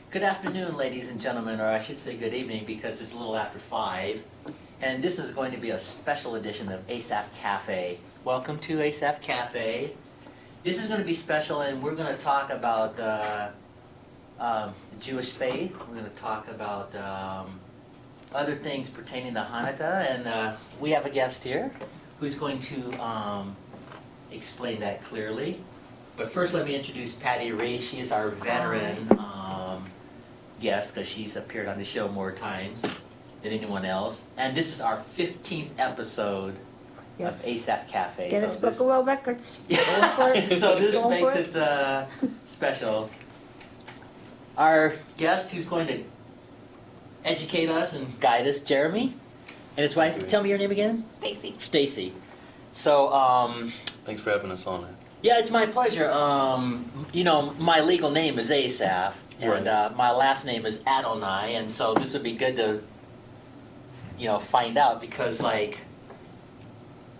Good afternoon, ladies and gentlemen, or I should say good evening because it's a little after 5. And this is going to be a special edition of Asaph Cafe. Welcome to Asaph Cafe. This is going to be special, and we're going to talk about the Jewish faith. We're going to talk about other things pertaining to Hanukkah, and we have a guest here who's going to explain that clearly. But first, let me introduce Patti Ray. She is our veteran guest because she's appeared on the show more times than anyone else. And this is our 15th episode of Asaph Cafe. Guinness Book of World Records. So this makes it special. Our guest who's going to educate us and guide us, Jeremy, and his wife. Tell me your name again. Stacie. Stacie. So, Thanks for having us on it. yeah, it's my pleasure. You know, my legal name is Asaph, and my last name is Adonai, and so this would be good to, find out because, like,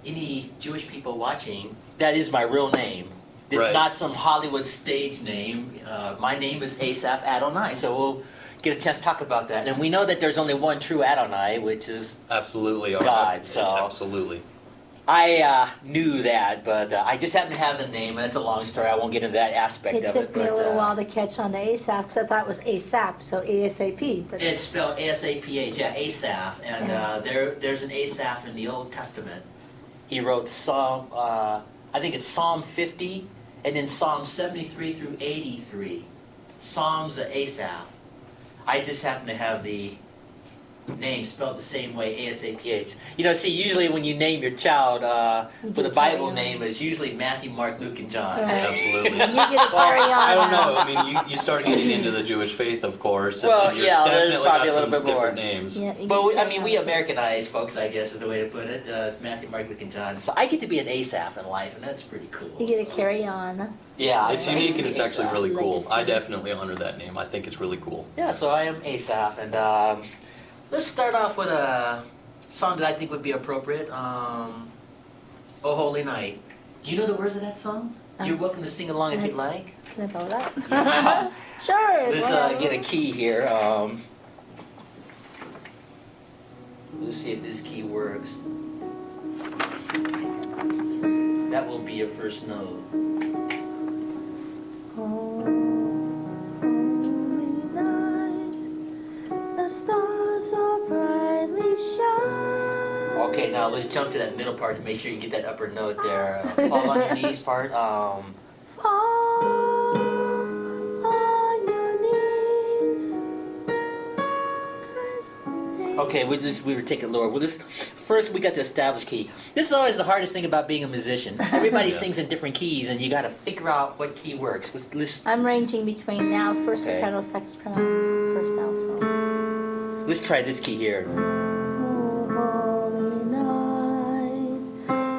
any Jewish people watching, that is my real name. It's Right. not some Hollywood stage name. My name is Asaph Adonai, so we'll get a chance to talk about that. And we know that there's only one true Adonai, which is Absolutely. God, so- Absolutely. I knew that, but I just happen to have the name, and it's a long story. I won't get into that aspect It of took it. me but, a little while to catch on to ASAP because I thought it was ASAP, so ASAP. But It's spelled A-S-A-P-H, yeah, Asaph, and Yeah. there's an Asaph in the Old Testament. He wrote Psalm, I think it's Psalm 50, and then Psalm 73 through 83. Psalms of Asaph. I just happen to have the name spelled the same way, A-S-A-P-H. See, usually when you name your child You with a do Bible carry on. name, it's usually Matthew, Mark, Luke, and John. Right. Absolutely. you get to carry on. I don't know. I mean, you start getting into the Jewish faith, of course. and Well, you're yeah, there's definitely probably got a little some bit more. different names. Yeah, you But get to I carry mean, on. we Americanized folks, I guess is the way to put it. It's Matthew, Mark, Luke, and John. So I get to be an Asaph in life, and that's pretty cool. You get to carry on. Yeah, It's I unique get and to it's be actually Asaph. really cool. Legacy. I definitely honor that name. I think it's really cool. Yeah, so I am Asaph, and let's start off with a song that I think would be appropriate. Oh Holy Night. Do you know the words of that song? You're welcome to sing along if you'd like. Can I follow that? Yeah. Sure. Let's whatever. get a key here. Let's see if this key works. That will be your first note. Holy night, the stars are brightly shining. Okay, now let's jump to that middle part to make sure you get that upper note there. Fall on your knees part. Fall on your knees. Okay, we were taking lower. First we got to establish key. This is always the hardest thing about being a musician. Everybody Yeah. sings in different keys, and you got to figure out what key works. I'm ranging between now, first Okay. soprano, second soprano, first alto. Let's try this key here. Oh, holy night,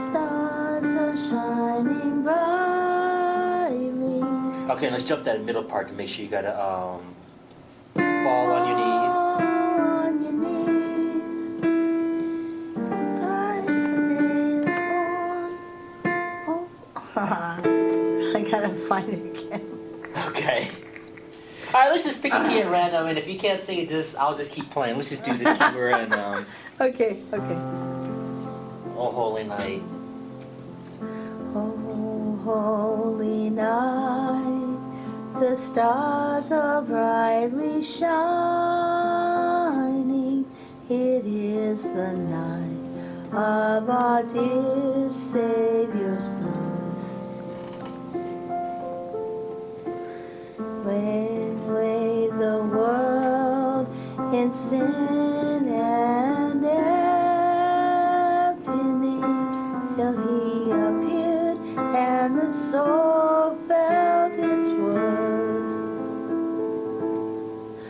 stars are shining brightly. Okay, let's jump that middle part to make sure you got to fall on your knees. On your knees. Christ the day born. Oh, I gotta find it again. Okay. All right, let's just pick a key at random, and if you can't sing it, I'll just keep playing. Let's just do this key we're in. Okay. Oh Holy Night. Oh, holy night, the stars are brightly shining. It is the night of our dear Savior's birth. When lay the world in sin and agony, till he appeared and the soul felt its worth.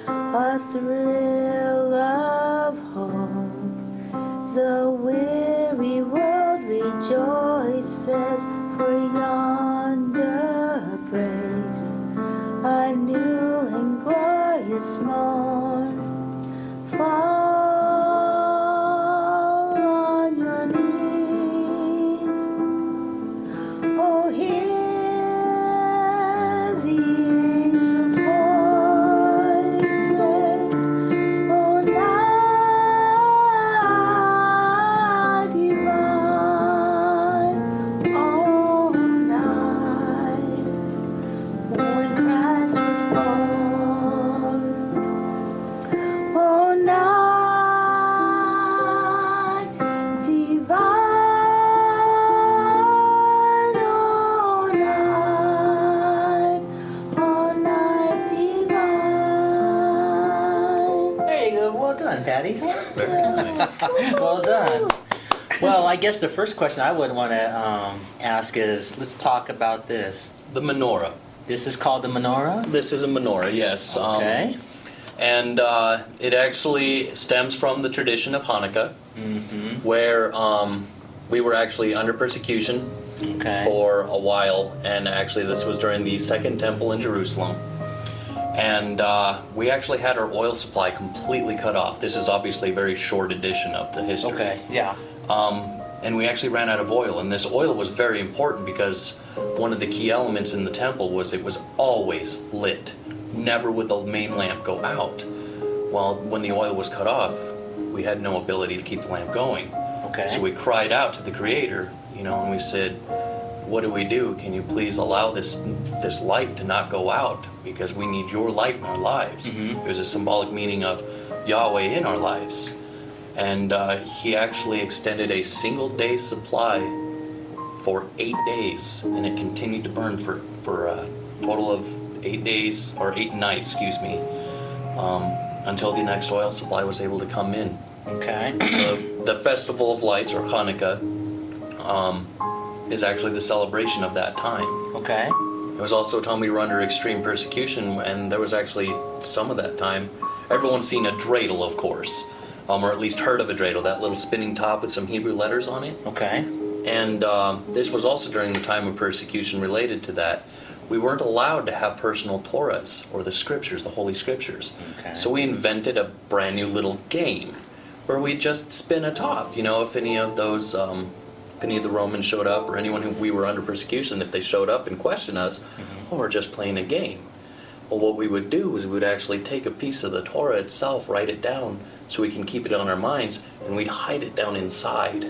A thrill of hope, the weary world rejoices, for yonder breaks a new and glorious morn. Fall on your knees. Oh, hear the angel's voice. Patti. Very nice. Well done. Well, I guess the first question I would want to ask is, let's talk about this. The menorah. This is called the menorah? This is a menorah, yes. Okay. And it actually stems from the tradition of Hanukkah, where we were actually under persecution Okay. for a while, and actually this was during the Second Temple in Jerusalem. And we actually had our oil supply completely cut off. This is obviously a very short edition of the history. Okay, yeah. And we actually ran out of oil, and this oil was very important because one of the key elements in the temple was it was always lit. Never would the main lamp go out. Well, when the oil was cut off, we had no ability to keep the lamp going. Okay. So we cried out to the Creator, and we said, what do we do? Can you please allow this light to not go out? Because we need your light in our lives. It was a symbolic meaning of Yahweh in our lives. And he actually extended a single day supply for 8 days, and it continued to burn for a total of 8 days, or 8 nights, until the next oil supply was able to come in. Okay. So the Festival of Lights, or Hanukkah, is actually the celebration of that time. Okay. It was also a time we were under extreme persecution, and there was actually some of that time. Everyone's seen a dreidel, of course, or at least heard of a dreidel, that little spinning top with some Hebrew letters on it. Okay. And this was also during the time of persecution related to that. We weren't allowed to have personal Torahs, or the scriptures, the Holy Scriptures. Okay. So we invented a brand new little game where we just spin a top. If any of those, if any of the Romans showed up, or anyone who we were under persecution, if they showed up and questioned us, we're just playing a game. Well, what we would do is we would actually take a piece of the Torah itself, write it down, so we can keep it on our minds, and we'd hide it down inside.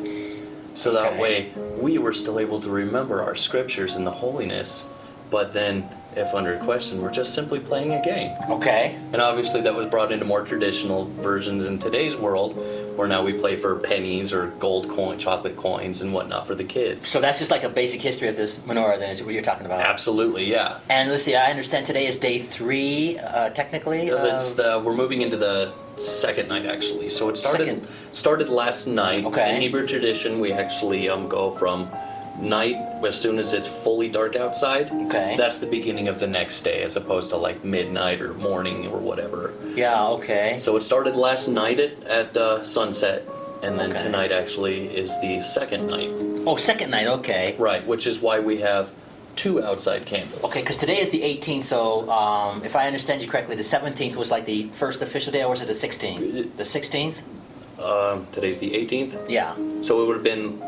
So that Okay. way, we were still able to remember our scriptures and the holiness, but then, if under question, we're just simply playing a game. Okay. And obviously that was brought into more traditional versions in today's world, where now we play for pennies or gold coin, chocolate coins and whatnot for the kids. So that's just like a basic history of this menorah, then, is what you're talking about? Absolutely, yeah. And let's see, I understand today is day 3, technically? We're moving into the second night, actually. So it Second. started last night. Okay. In Hebrew tradition, we actually go from night, as soon as it's fully dark outside. Okay. That's the beginning of the next day, as opposed to like midnight or morning or whatever. Yeah, okay. So it started last night at sunset, and then Okay. tonight actually is the second night. Oh, second night, okay. Right, which is why we have 2 outside candles. Okay, because today is the 18th, so if I understand you correctly, the 17th was like the first official day, or was it the 16th? The 16th? Today's the 18th, Yeah. so it would have been,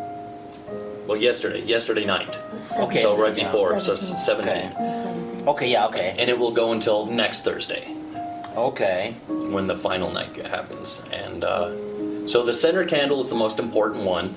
well, yesterday night. Okay. So right yeah. before, so 17th. Okay. 17. Okay, yeah, okay. And it will go until next Thursday, Okay. when the final night happens. And so the center candle is the most important one.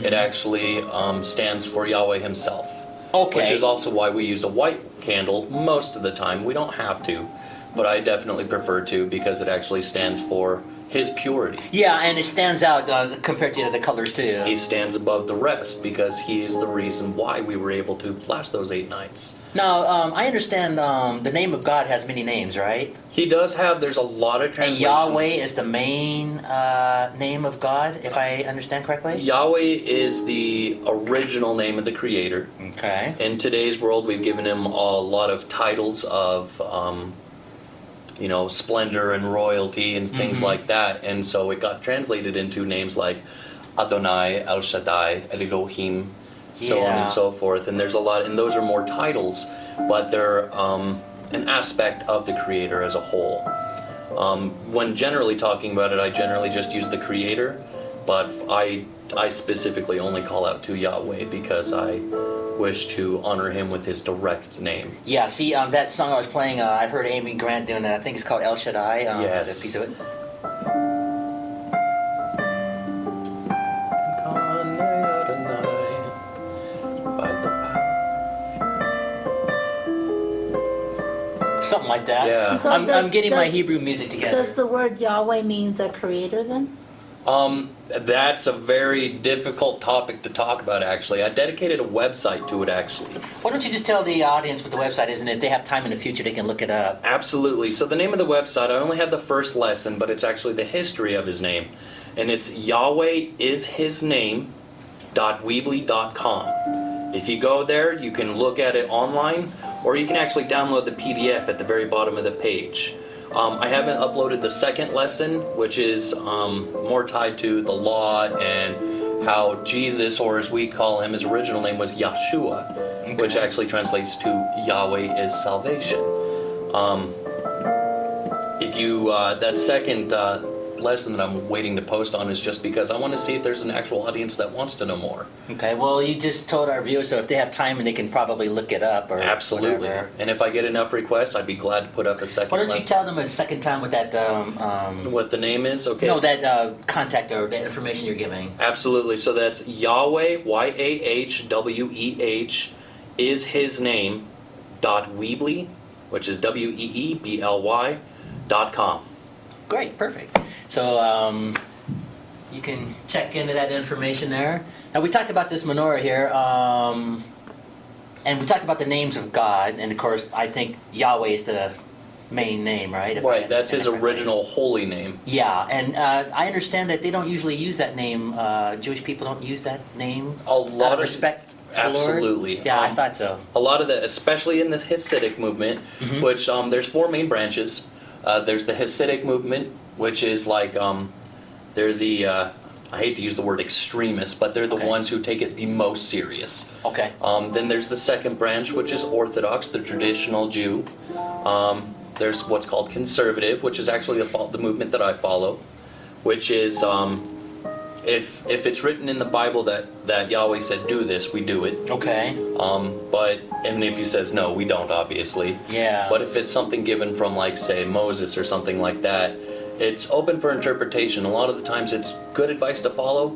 It actually stands for Yahweh himself. Okay. Which is also why we use a white candle most of the time. We don't have to, but I definitely prefer to, because it actually stands for his purity. Yeah, and it stands out compared to the other colors too. He stands above the rest because he is the reason why we were able to last those 8 nights. Now, I understand the name of God has many names, right? He does have, there's a lot of And translations. Yahweh is the main name of God, if I understand correctly? Yahweh is the original name of the Creator. Okay. In today's world, we've given him a lot of titles of, splendor and royalty and things like that. And so it got translated into names like Adonai, El Shaddai, El Elohim, so on Yeah. and so forth. And there's a lot, and those are more titles, but they're an aspect of the Creator as a whole. When generally talking about it, I generally just use the Creator, but I specifically only call out to Yahweh because I wish to honor him with his direct name. Yeah, see, that song I was playing, I heard Amy Grant doing that. I think it's called El Shaddai. Yes. The piece of it. Something like that. Yeah. So I'm does- getting my does- Hebrew music together. Does the word Yahweh mean the creator then? That's a very difficult topic to talk about, actually. I dedicated a website to it, actually. Why don't you just tell the audience what the website is, and if they have time in the future, they can look it up. Absolutely. So the name of the website, I only have the first lesson, but it's actually the history of his name. And it's yahwehisname.weebly.com. If you go there, you can look at it online, or you can actually download the PDF at the very bottom of the page. I haven't uploaded the second lesson, which is more tied to the law and how Jesus, or as we call him, his original name was Yahshua, which actually translates to Yahweh is salvation. That second lesson that I'm waiting to post on is just because I want to see if there's an actual audience that wants to know more. Okay, well, you just told our viewers, so if they have time, and they can probably look it up or Absolutely. whatever. And if I get enough requests, I'd be glad to put up a second Why don't you lesson. tell them a second time what that What the name is? Okay. no, that contact or that information you're giving. Absolutely. So that's Yahweh, YAHWEH, is his name, .weebly, which is WEEBLY.com. Great, perfect. So you can check into that information there. Now we talked about this menorah here, and we talked about the names of God, and of course I think Yahweh is the main name, right? If I Right, that's his understand it correctly. original holy name. Yeah, and I understand that they don't usually use that name. Jewish people don't use that name. A lot out of of respect for the Lord. Absolutely. Yeah, I thought so. A lot of the, especially in the Hasidic movement, Mhm. which there's four main branches. There's the Hasidic movement, which is like they're the I hate to use the word extremists, but they're the Okay. ones who take it the most serious. Okay. Then there's the second branch, which is Orthodox, the traditional Jew. There's what's called conservative, which is actually the movement that I follow, which is if it's written in the Bible that Yahweh said do this, we do it. Okay. But and if he says no, we don't, obviously. Yeah. But if it's something given from, like, say, Moses or something like that, it's open for interpretation. A lot of the times it's good advice to follow,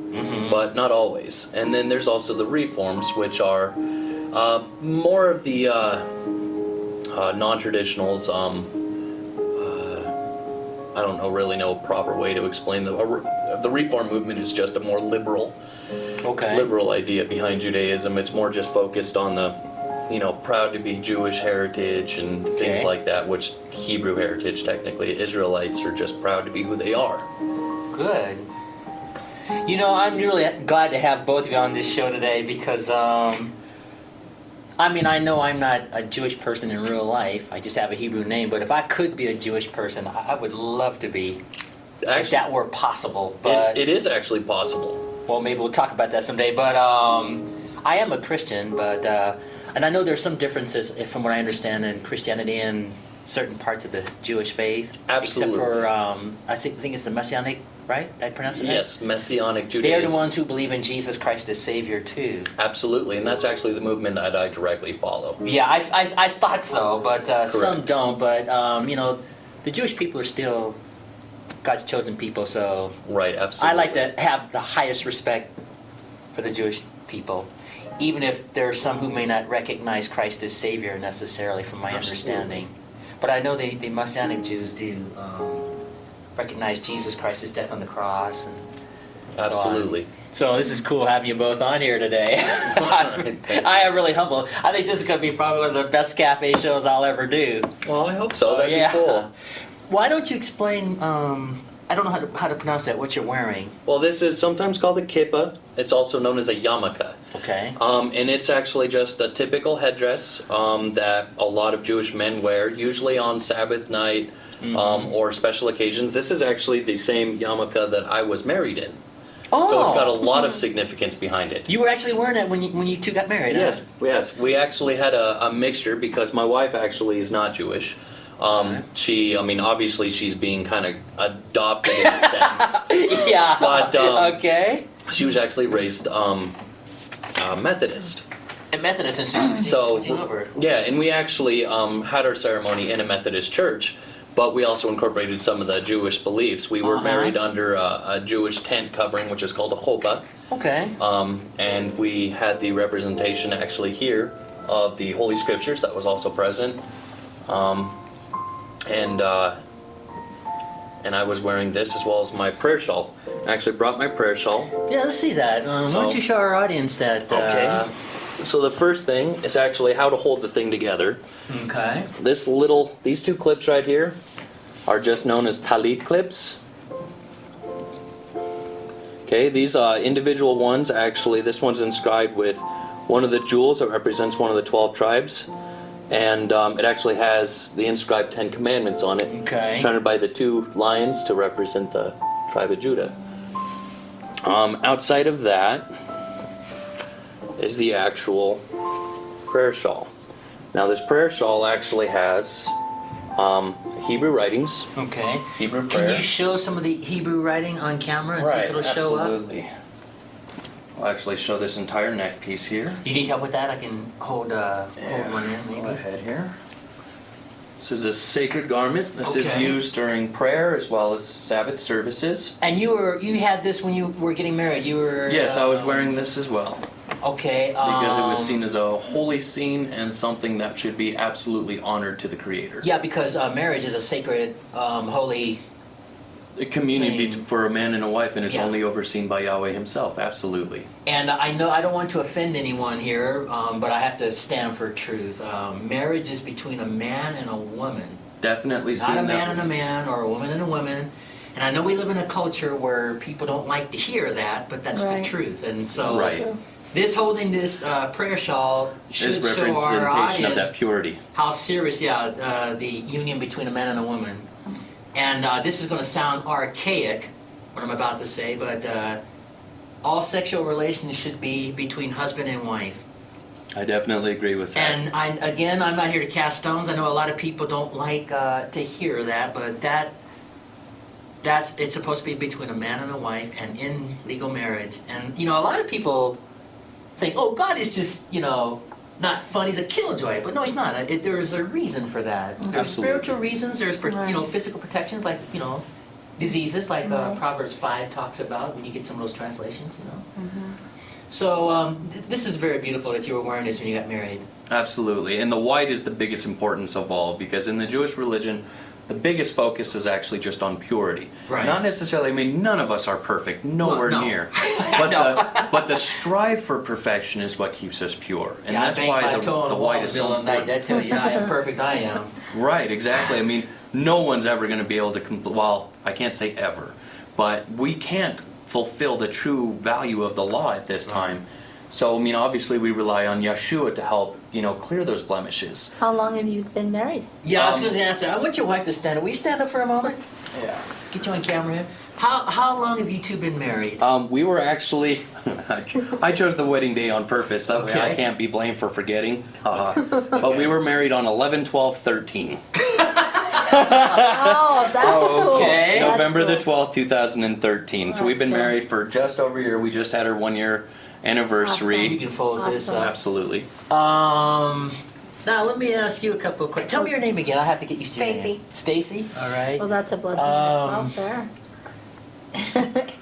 but not always. And then there's also the reforms, which are more of the non-traditionals. I don't really know a proper way to explain the reform movement is just a more liberal idea behind Judaism. It's more just focused on the proud to be Jewish heritage and things Okay. like that, which Hebrew heritage technically. Israelites are just proud to be who they are. Good. I'm really glad to have both of you on this show today because, I know I'm not a Jewish person in real life. I just have a Hebrew name. But if I could be a Jewish person, I would love to be, if Actually, that were possible. But it is actually possible. well, maybe we'll talk about that someday. But I am a Christian, but and I know there's some differences, from what I understand, in Christianity and certain parts of the Jewish faith. Absolutely. Except for I think it's the Messianic, right? Did I pronounce it right? Yes, Messianic They're Judaism. the ones who believe in Jesus Christ as Savior too. Absolutely, and that's actually the movement that I directly follow. Yeah, I thought so, but some Correct. don't. But the Jewish people are still God's chosen people, so Right, absolutely. I like to have the highest respect for the Jewish people, even if there are some who may not recognize Christ as Savior necessarily, from my Absolutely. understanding. But I know the Messianic Jews do recognize Jesus Christ's death on the cross and so on. Absolutely. So this is cool having you both on here today. I am really humbled. I think this is going to be probably one of the best cafe shows I'll ever do. Well, I hope so. That'd yeah. be cool. Why don't you explain? I don't know how to pronounce that. What you're wearing? Well, this is sometimes called a kippah. It's also known as a yarmulke. Okay. And it's actually just a typical headdress that a lot of Jewish men wear, usually on Sabbath night or special occasions. This is actually the same yarmulke that I was married in. Oh. So it's got a lot of significance behind it. You were actually wearing that when you two got married. Yes, Huh? yes. We actually had a mixture because my wife actually is not Jewish. She, obviously she's being kind of adopted in a sense. Yeah. But, okay. She was actually raised Methodist. And Methodist, and she's So, switching over. yeah, and we actually had our ceremony in a Methodist church, but we also incorporated some of the Jewish beliefs. We were married under a Jewish tent covering, which is called a chuppah, Okay. and we had the representation actually here of the Holy Scriptures that was also present. And and I was wearing this as well as my prayer shawl. I actually brought my prayer shawl. Yeah, let's see that. Why don't you show our audience that? Okay. So the first thing is actually how to hold the thing together. Okay. These two clips right here are just known as talit clips. Okay, these individual ones, actually, this one's inscribed with one of the jewels that represents one of the 12 tribes. And it actually has the inscribed 10 commandments on it. Okay. Surrounded by the 2 lions to represent the tribe of Judah. Outside of that is the actual prayer shawl. Now this prayer shawl actually has Hebrew writings. Okay. Hebrew prayer. Can you show some of the Hebrew writing on camera and see if it'll show up? Absolutely. I'll actually show this entire neck piece here. You need help with that? I can hold one in, maybe. Go ahead here. This is a sacred garment. This is Okay. used during prayer as well as Sabbath services. And you had this when you were getting married. You were. Yes, I was wearing this as well. Okay. Because it was seen as a holy scene and something that should be absolutely honored to the Creator. Yeah, because marriage is a sacred, holy. A communion thing. for a man and a wife, and it's Yeah. only overseen by Yahweh Himself. Absolutely. And I know I don't want to offend anyone here, but I have to stand for truth. Marriage is between a man and a woman. Definitely seen Not a that. man and a man or a woman and a woman. And I know we live in a culture where people don't like to hear that, but that's Right. the truth. And so Right. this holding this prayer shawl Is should show our representation audience of that purity. how serious, the union between a man and a woman. And this is going to sound archaic, what I'm about to say, but all sexual relations should be between husband and wife. I definitely agree with that. And I'm not here to cast stones. I know a lot of people don't like to hear that, but it's supposed to be between a man and a wife and in legal marriage. And, a lot of people think, oh, God is just, not fun, he's a killjoy. But no, he's not. There's a reason for that. There's Absolutely. spiritual reasons, there's, Right. physical protections, like, diseases, like Right. Proverbs 5 talks about when you get some of those translations, So this is very beautiful that you were wearing this when you got married. Absolutely. And the white is the biggest importance of all, because in the Jewish religion, the biggest focus is actually just on purity. Right. Not necessarily, none of us are perfect, nowhere Well, no. near. know. But the strive for perfection is what keeps us pure. And Yeah, that's I banged why my toe on the wall white is the so other night. important. That tells you I am perfect, I am. Right, exactly. No one's ever going to be able to, well, I can't say ever, but we can't fulfill the true value of the law at this time. So, obviously we rely on Yeshua to help, clear those blemishes. How long have you been married? Yeah, I was going to ask that. I want your wife to stand up. Will you stand up for a moment? Yeah. Get you on camera here. How long have you two been married? We were actually, I chose the wedding day on purpose, that way I Okay. can't be blamed for forgetting. But we were married on 11/12/13. Oh, that's cool. okay. That's November the cool. 12th, 2013. So we've been That's good. married for just over a year. We just had our 1-year anniversary. You can fold this Awesome. up. Absolutely. Now let me ask you a couple of questions. Tell me your name again. I have to get used to your Stacie. name. Stacie. All right. Well, that's a blessing in itself there.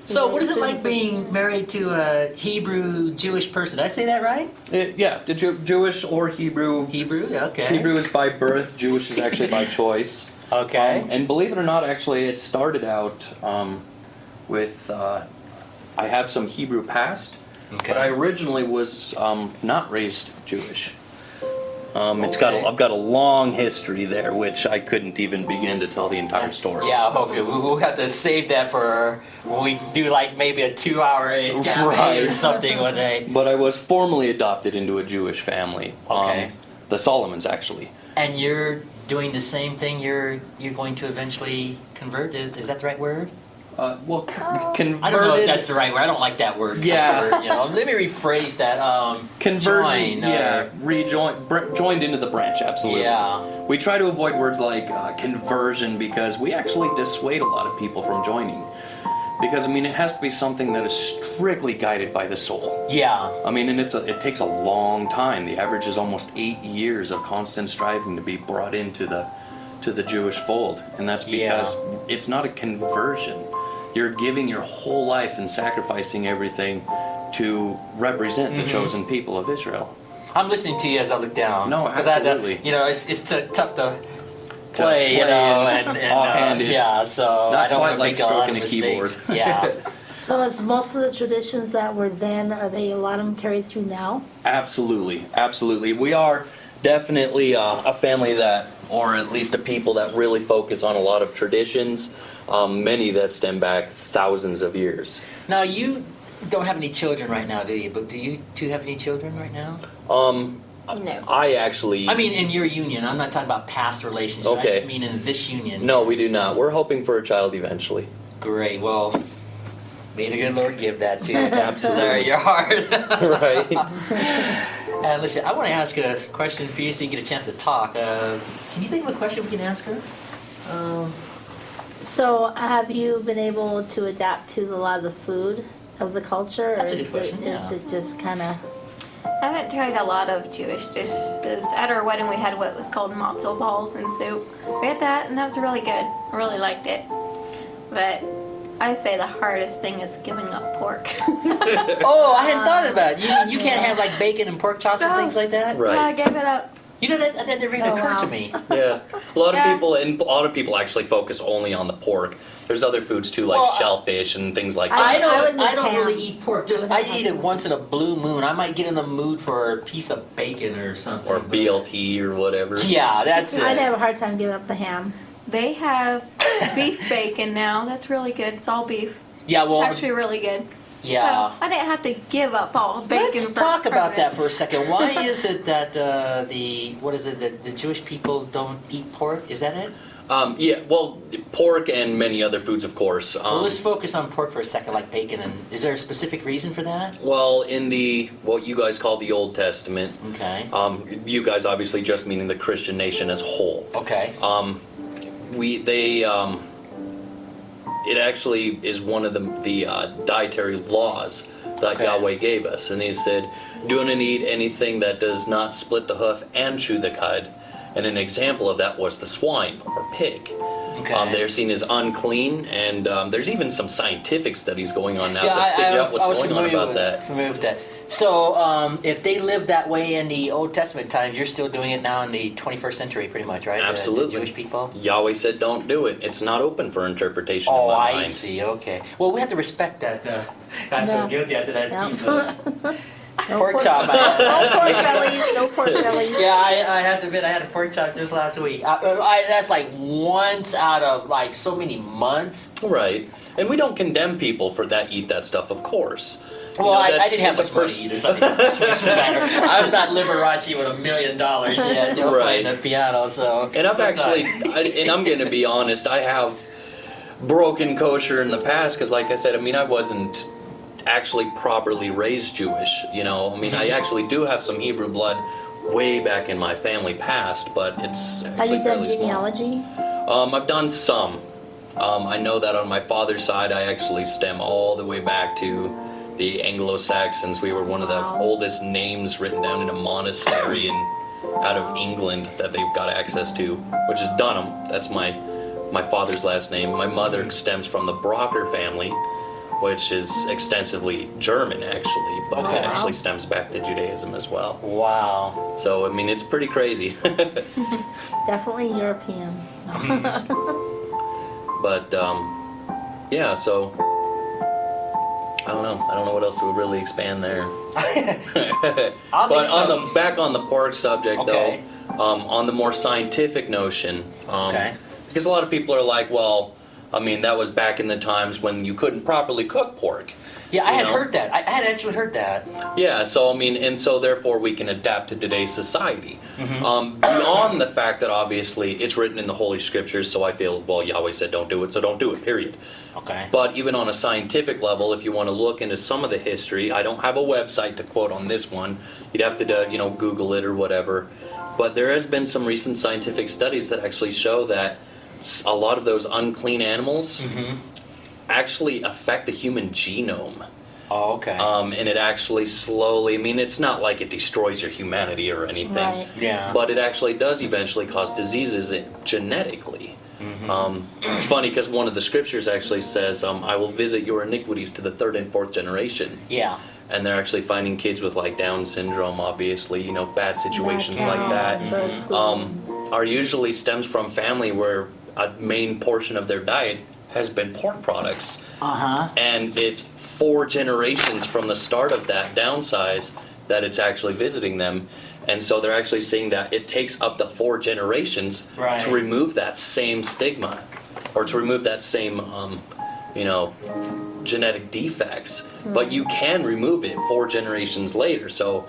So what is it like being married to a Hebrew Jewish person? Did I say that right? Yeah, the Jewish or Hebrew. Hebrew. Okay. Hebrew is by birth. Jewish is actually by choice. Okay. And believe it or not, actually, it started out with I have some Hebrew past, but I originally was not raised Jewish. I've got a long history there, which I couldn't even begin to tell the entire story. Yeah, okay. We'll have to save that for when we do like maybe a 2-hour cafe Right. or something one day. But I was formally adopted into a Jewish family. Okay. The Solomons, actually. And you're doing the same thing. You're going to eventually convert. Is that the right word? Converted. I don't know if that's the right word. I don't like that word. Yeah. Convert, Let me rephrase that. Conversion, join, joined into the branch, absolutely. Yeah. We try to avoid words like conversion because we actually dissuade a lot of people from joining. Because, it has to be something that is strictly guided by the soul. Yeah. And it takes a long time. The average is almost 8 years of constant striving to be brought into the Jewish fold. And that's because it's not a conversion. You're giving your whole life and sacrificing everything to represent the chosen people of Israel. I'm listening to you as I look down. No, 'Cause I had to- absolutely. it's tough to play, you know, and offhanded. yeah, so Not I don't quite want to like make a lot of stroking a keyboard. mistakes. Yeah. So is most of the traditions that were then, are they a lot of them carried through now? Absolutely, absolutely. We are definitely a family that, or at least a people that really focus on a lot of traditions, many that stem back thousands of years. Now, you don't have any children right now, do you? But do you two have any children right now? No. I actually... I mean, in your union. I'm not talking about past relationships. I Okay. just mean in this union. No, we do not. We're hoping for a child eventually. Great. Well, may the good Lord give that to you. Absolutely. Your heart. Right? And listen, I want to ask a question for you so you get a chance to talk. Can you think of a question we can ask her? So have you been able to adapt to a lot of the food of the culture? That's a or good is question, Is yeah. it just kind of... I haven't tried a lot of Jewish dishes. At our wedding, we had what was called matzo balls and soup. We had that, and that was really good. I really liked it. But I say the hardest thing is giving up pork. Oh, I hadn't thought about it. You can't have like bacon and pork chops and No. things like that? Right. Yeah, I gave it up. You know, that never even Oh, occurred to wow. me. Yeah. A lot of Yeah. people, and a lot of people actually focus only on the pork. There's other foods too, like Well, shellfish and things like I that. would miss I don't ham. really eat pork. Just I I would eat it once in a blue moon. I might get in the mood for a piece of bacon or something. Or but- BLT or whatever. Yeah, that's it. I'd have a hard time giving up the ham. They have beef bacon now. That's really good. It's all beef. Yeah, It's well, actually really good. yeah. So I didn't have to give up all bacon. Let's for talk about that it. for a second. Why is it that the Jewish people don't eat pork? Is that it? Yeah, well, pork and many other foods, of course. Well, let's focus on pork for a second, like bacon. And is there a specific reason for that? Well, in the what you guys call the Old Testament, Okay. you guys obviously just meaning the Christian nation as a whole. Okay. It actually is one of the dietary laws that Okay. Yahweh gave us, and He said, "Do not eat anything that does not split the hoof and chew the cud." And an example of that was the swine or pig. Okay. They're seen as unclean, and there's even some scientific studies going on now Yeah, to figure out I what's was going on about that. familiar with that. So, if they lived that way in the Old Testament times, you're still doing it now in the 21st century, pretty much, right? Absolutely. The Jewish people. Yahweh said, "Don't do it. It's not open for interpretation." Oh, in my I mind. see. Okay. Well, we have to respect that. I feel No. guilty after that No. piece of No pork chop. No pork bellies, no pork bellies. Yeah, I have to admit, I had a pork chop just last week. That's like once out of like so many months. Right. And we don't condemn people for that eat that stuff, of course. You Well, know, I that's- didn't have it's a much money either, so it doesn't matter. I'm not Liberace with $1 million yet, you know, Right. playing the piano, so. And I've sometimes- actually, and I'm going to be honest, I have broken kosher in the past because, like I said, I mean, I wasn't actually properly raised Jewish. You know, I mean, I actually do have some Hebrew blood way back in my family past, but it's Have actually you done fairly small. genealogy? I've done some. I know that on my father's side, I actually stem all the way back to the Anglo-Saxons. We were one of the Wow. oldest names written down in a monastery out of England that they've got access to, which is Dunham. That's my father's last name. My mother stems from the Brocker family, which is extensively German, actually, but Okay. it actually stems back to Judaism as well. Wow. So, I mean, it's pretty crazy. Definitely European. But yeah, so I don't know. I don't know what else would really expand there. I'll But make on some- the back on the pork subject, Okay. though, on the more scientific notion, Okay. because a lot of people are like, well, I mean, that was back in the times when you couldn't properly cook pork. Yeah, I you had know? heard that. I had actually heard that. Yeah, so I mean, and so therefore we can adapt to today's society. Mm-hmm. Beyond the fact that obviously it's written in the Holy Scriptures, so I feel, well, Yahweh said don't do it, so don't do it, period. Okay. But even on a scientific level, if you want to look into some of the history, I don't have a website to quote on this one. You'd have to, Google it or whatever. But there has been some recent scientific studies that actually show that a lot of those unclean animals actually affect the human genome. Oh, okay. And it actually slowly, I mean, it's not like it destroys your humanity or anything. Right. Yeah. But it actually does eventually cause diseases genetically. It's funny because one of the scriptures actually says, I will visit your iniquities to the third and fourth generation. Yeah. And they're actually finding kids with like Down syndrome, obviously, bad situations like that. Bird flu. are usually stems from family where a main portion of their diet has been pork products. And it's 4 generations from the start of that downsize that it's actually visiting them. And so they're actually saying that it takes up to 4 generations Right. to remove that same stigma, or to remove that same, genetic defects. But you can remove it 4 generations later. So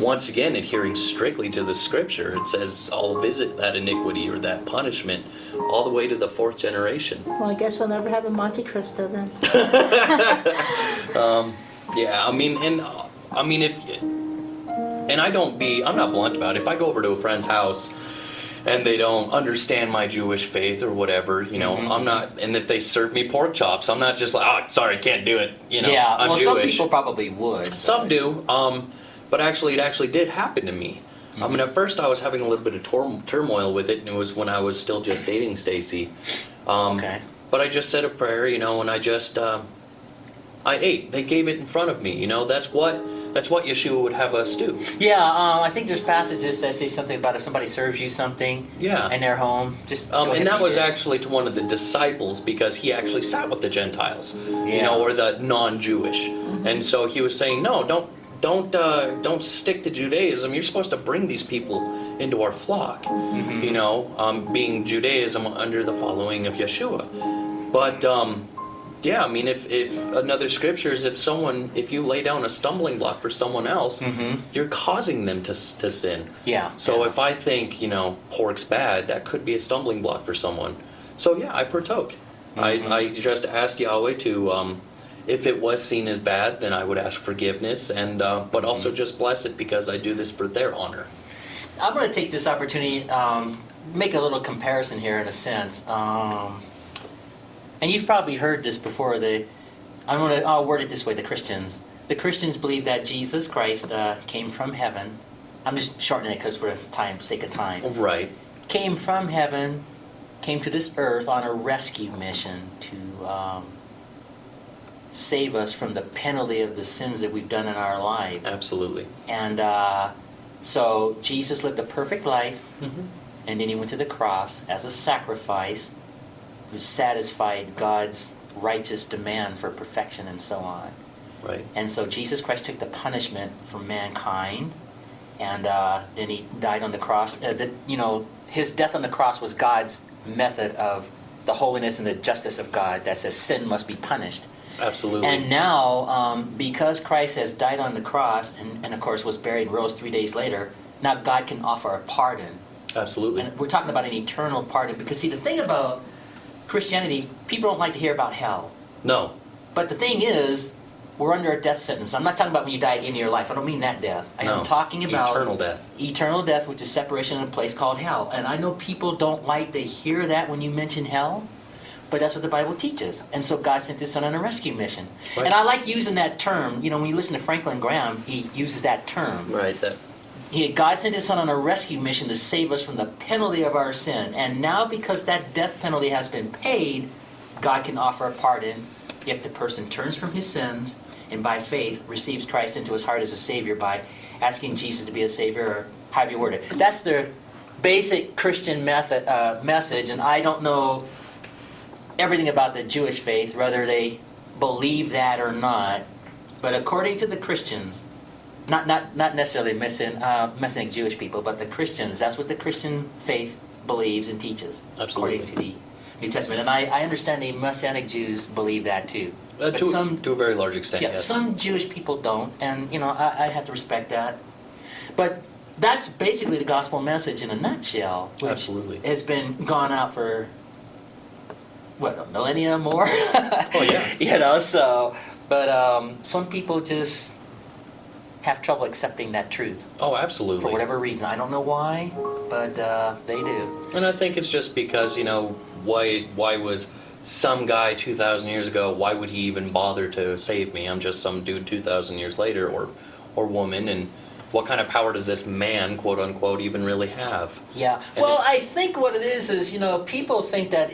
once again, adhering strictly to the scripture, it says, I'll visit that iniquity or that punishment all the way to the 4th generation. Well, I guess I'll never have a Monte Cristo then. Yeah, I'm not blunt about it. If I go over to a friend's house and they don't understand my Jewish faith or whatever, I'm not, and if they serve me pork chops, I'm not just like, oh, sorry, can't do it, Yeah, I'm well, Jewish. some people probably would. Some do, but actually, it actually did happen to me. I mean, at first I was having a little bit of turmoil with it, and it was when I was still just dating Stacie. Okay. But I just said a prayer, and I just, I ate. They gave it in front of me, that's what Yeshua would have us do. Yeah, I think there's passages that say something about if somebody serves you something Yeah. in their home, just go ahead And that eat was it. actually to one of the disciples, because he actually sat with the Gentiles, Yeah. or the non-Jewish. And so he was saying, no, don't stick to Judaism. You're supposed to bring these people into our flock. Being Judaism under the following of Yeshua. But yeah, I mean, if another scripture is if you lay down a stumbling block for someone else, you're causing them to sin. Yeah. So yeah. if I think, pork's bad, that could be a stumbling block for someone. So yeah, I partook. I just asked Yahweh to, if it was seen as bad, then I would ask forgiveness, and but also just bless it, because I do this for their honor. I'm going to take this opportunity, make a little comparison here in a sense. And you've probably heard this before. I'll word it this way: the Christians believe that Jesus Christ came from heaven. I'm just shortening it because for sake of time. Right. Came from heaven, came to this earth on a rescue mission to save us from the penalty of the sins that we've done in our lives. Absolutely. And so Jesus lived a perfect life, and then he went to the cross as a sacrifice, who satisfied God's righteous demand for perfection and so on. Right. And so Jesus Christ took the punishment for mankind, and then he died on the cross. His death on the cross was God's method of the holiness and the justice of God that says sin must be punished. Absolutely. And now, because Christ has died on the cross and of course was buried and rose 3 days later, now God can offer a pardon. Absolutely. And we're talking about an eternal pardon, because see, the thing about Christianity, people don't like to hear about hell. No. But the thing is, we're under a death sentence. I'm not talking about when you die at the end of your life. I don't mean that death. I am talking about eternal death. Eternal death, which is separation in a place called hell. And I know people don't like to hear that when you mention hell, but that's what the Bible teaches. And so God sent his son on a rescue mission. Right. And I like using that term. When you listen to Franklin Graham, he uses that term. Right. God sent his son on a rescue mission to save us from the penalty of our sin. And now, because that death penalty has been paid, God can offer a pardon if the person turns from his sins and by faith receives Christ into his heart as a Savior by asking Jesus to be a Savior, or however you word it. That's the basic Christian message, and I don't know everything about the Jewish faith, whether they believe that or not. But according to the Christians, not necessarily Messianic Jewish people, but the Christians, that's what the Christian faith believes and teaches. Absolutely. According to the New Testament. And I understand the Messianic Jews believe that too. But To a very large extent, yeah, yes. some Jewish people don't, and I have to respect that. But that's basically the gospel message in a nutshell, which Absolutely. has been gone out for a millennia more. Oh yeah. But some people just have trouble accepting that truth Oh, absolutely. for whatever reason. I don't know why, but they do. And I think it's just because, why was some guy 2,000 years ago, why would he even bother to save me? I'm just some dude 2,000 years later, or woman, and what kind of power does this man, quote unquote, even really have? Yeah. And Well, I think what it is, people think that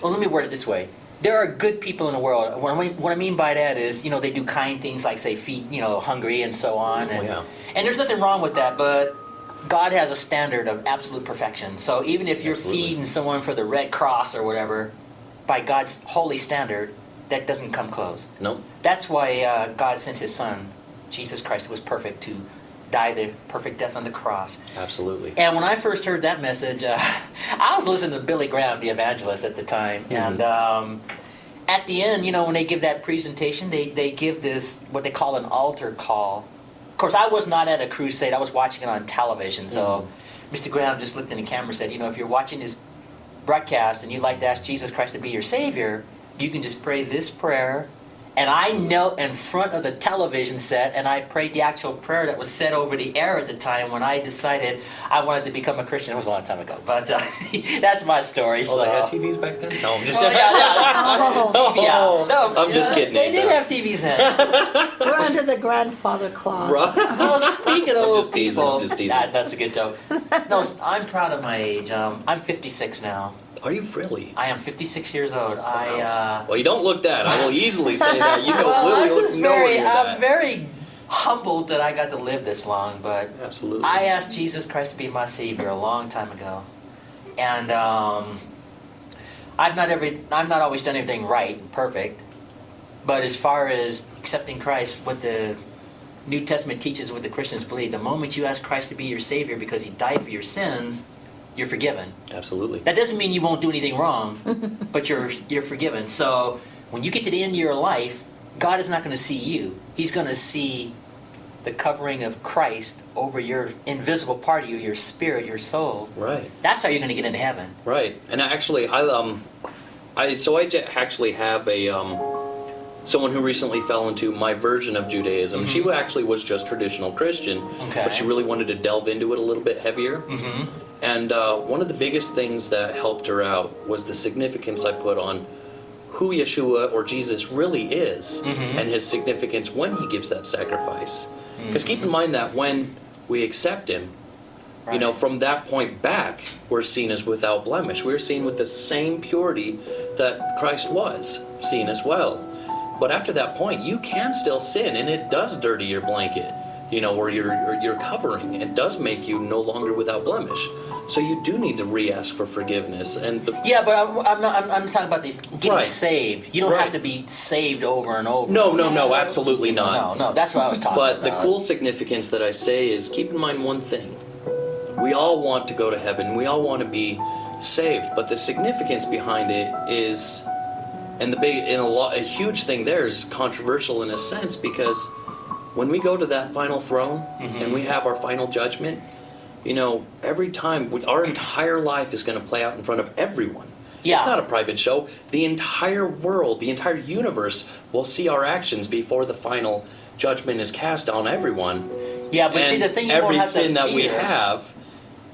let me word it this way. There are good people in the world. What I mean by that is, they do kind things like, say, feed, hungry and so on. And, yeah. and there's nothing wrong with that, but God has a standard of absolute perfection. So even if you're Absolutely. feeding someone for the Red Cross or whatever, by God's holy standard, that doesn't come close. Nope. That's why God sent his son, Jesus Christ, who was perfect, to die the perfect death on the cross. Absolutely. And when I first heard that message, I was listening to Billy Graham, the evangelist at the time. And at the end, when they give that presentation, they give this, what they call an altar call. Of course, I was not at a crusade. I was watching it on television. So Mr. Graham just looked in the camera and said, if you're watching this broadcast and you'd like to ask Jesus Christ to be your Savior, you can just pray this prayer. And I knelt in front of the television set and I prayed the actual prayer that was said over the air at the time when I decided I wanted to become a Christian. It was a long time ago, but that's my story. Oh, they had TVs back then? No, I'm just Well, Oh. No, I'm just kidding, They did Asa. have TVs then. We're under the grandfather clause. Well, speaking of I'm old just teasing, people, I'm just teasing. that's a good joke. No, I'm proud of my age. I'm 56 now. Are you really? I am 56 years old. Well, you don't look that. I will easily say that. You don't Well, really look nowhere near I'm that. very humbled that I got to live this long, but Absolutely. I asked Jesus Christ to be my Savior a long time ago, and I've not always done everything right and perfect, but as far as accepting Christ, what the New Testament teaches, what the Christians believe, the moment you ask Christ to be your Savior because He died for your sins, you're forgiven. Absolutely. That doesn't mean you won't do anything wrong, but you're forgiven. So when you get to the end of your life, God is not going to see you. He's going to see the covering of Christ over your invisible part of you, your spirit, your soul. Right. That's how you're going to get into heaven. Right. And actually, actually have a someone who recently fell into my version of Judaism. She actually was just traditional Christian, Okay. but she really wanted to delve into it a little bit heavier. Mm-hmm. And one of the biggest things that helped her out was the significance I put on who Yeshua or Jesus really is and his significance when he gives that sacrifice. Because keep in mind that when we accept him, Right. from that point back, we're seen as without blemish. We're seen with the same purity that Christ was seen as well. But after that point, you can still sin, and it does dirty your blanket, or your covering. It does make you no longer without blemish. So you do need to re-ask for forgiveness. And Yeah, but I'm talking about these getting Right. saved. You don't Right. have to be saved over and over. no, absolutely not. No, that's what I was talking But about. the cool significance that I say is keep in mind one thing. We all want to go to heaven. We all want to be saved. But the significance behind it is, and a huge thing there is controversial in a sense, because when we go to that final throne and we have our final judgment, every time our entire life is going to play out in front of everyone. Yeah. It's not a private show. The entire world, the entire universe will see our actions before the final judgment is cast on everyone. Yeah, but see, And the thing you every won't have to sin that we fear- have,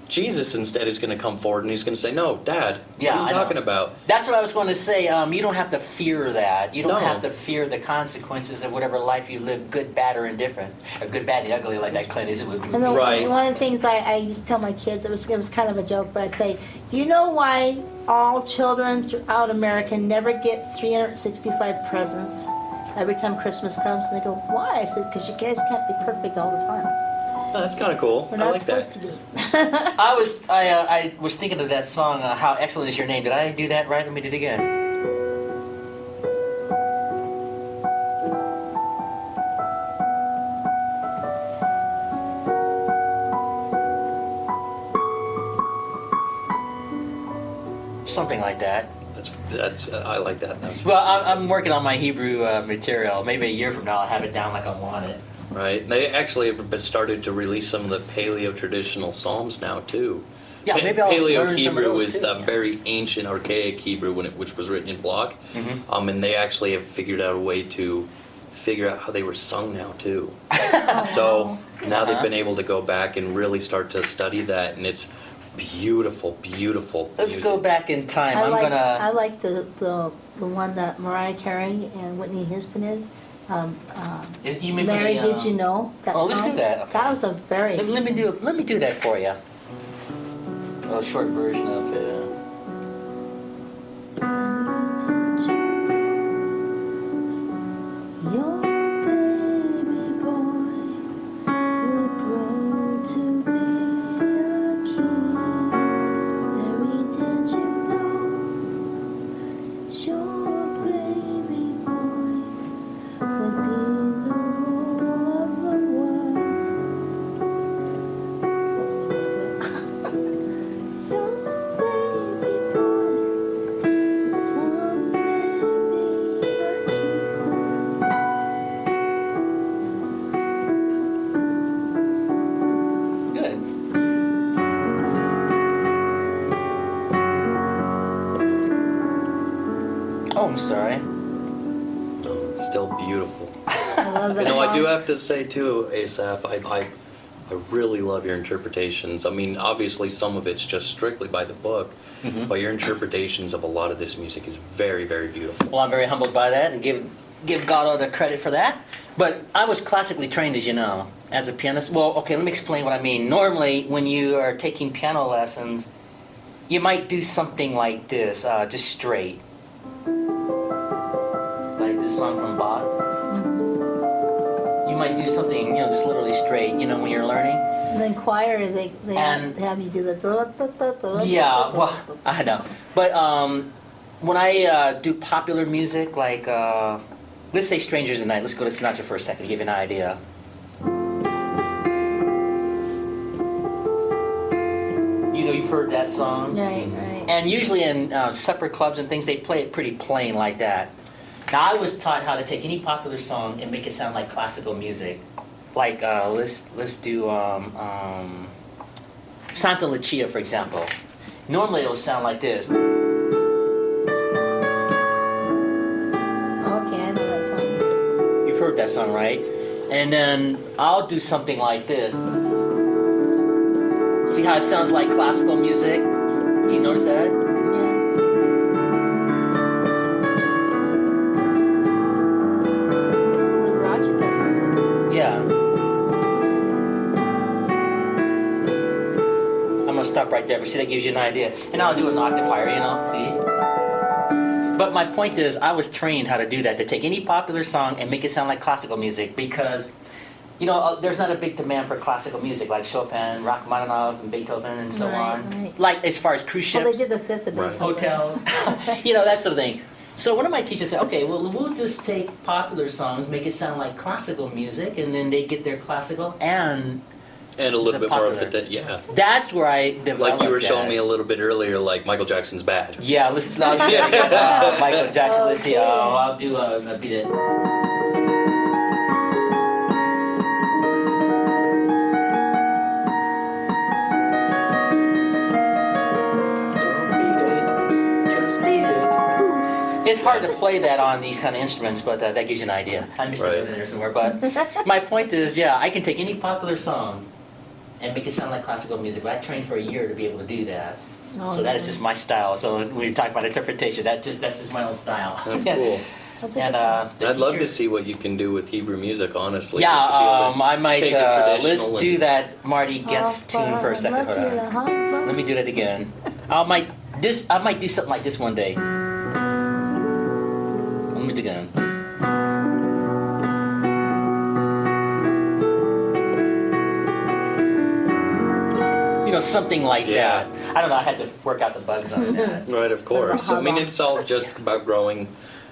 Jesus instead is going to come forward and he's going to say, "No, Dad, Yeah, what are I you know. talking about?" That's what I was going to say. You don't have to fear that. You don't No. have to fear the consequences of whatever life you live, good, bad, or indifferent, or good, bad, and ugly, like that Clint Eastwood movie. And then Right. one of the things I used to tell my kids, it was kind of a joke, but I'd say, do you know why all children throughout America never get 365 presents every time Christmas comes? And they go, why? I said, because you guys can't be perfect all the time. Oh, that's kind of cool. We're I not like that. supposed to be. I was thinking of that song, How Excellent Is Your Name. Did I do that right? Let me do it again. Something like that. That's I like that. That's Well, I'm working on my Hebrew material. Maybe a year from now I'll have it down like I want it. right. They actually have started to release some of the Paleo traditional Psalms now too. Yeah, maybe I'll Paleo learn some of Hebrew those is too, the yeah. very ancient, archaic Hebrew which was written in block. And they actually have figured out a way to figure out how they were sung now too. So now they've been able to go back and really start to study that, and it's beautiful, beautiful. Let's music. go back in time. I I'm like gonna. the one that Mariah Carey and Whitney Houston did. You mean for Mary, the, did you know that oh, let's song? do that, okay. That was a very. Let me do that for you. A short version of it. Your baby boy would grow to be Oh, I'm sorry. Oh, it's still beautiful. I love that You know, song. I do have to say too, Asaph, I really love your interpretations. I mean, obviously some of it's just strictly by the book, but your interpretations of a lot of this music is very, very beautiful. Well, I'm very humbled by that and give God all the credit for that. But I was classically trained, as you know, as a pianist. Well, okay, let me explain what I mean. Normally, when you are taking piano lessons, you might do something like this, just straight. Like this song from Bach. You might do something, you know, just literally straight, you know, when you're learning. And then choir, they And- have you do the. Yeah, well, I know. But when I do popular music, like, let's say Strangers Tonight. Let's go to Sinatra for a second to give you an idea. You know, you've heard that song. Right, right. And usually in supper clubs and things, they play it pretty plain like that. Now, I was taught how to take any popular song and make it sound like classical music. Like, let's do Santa Lucia, for example. Normally, it'll sound like this. Okay, I know that song. You've heard that song, right? And then I'll do something like this. See how it sounds like classical music? You notice that? Yeah. Liberace does that too. Yeah. I'm gonna stop right there, but see, that gives you an idea. And I'll do an octave higher, you know, see? But my point is, I was trained how to do that, to take any popular song and make it sound like classical music, because, you know, there's not a big demand for classical music, like Chopin, Rachmaninoff, and Beethoven, and so Right, on. right. Like, as far as cruise ships. Well, they did the fifth of Right. Beethoven. Hotels, you know, that sort of thing. So one of my teachers said, okay, well, we'll just take popular songs, make it sound like classical music, and then they get their classical, and And a little The bit more of popular. yeah. that's where I developed Like you were showing that. me a little bit earlier, like Michael Jackson's Bad. Yeah, listen, Michael Jackson, let's see, Okay. I'll do a beat it. It's hard to play that on these kind of instruments, but that gives you an idea. I'm missing it in there somewhere. But my point is, yeah, I can take any popular song and make it sound like classical music. But I trained for a year to be able to do that. Oh, So that is yeah. just my style. So when we talk about interpretation, that's just my own style. That's cool. That's a And good the I'd love to teachers- see what you can do with Hebrew music, honestly. Yeah, just to be able to I might. take it Let's traditional do and- that. Marty gets tuned for a second. Hold on. Let me do that again. I might do something like this one day. Let me do it again. You know, something like Yeah. that. I don't know. I had to work out the bugs on that. Right, of course. I mean, it's all just about growing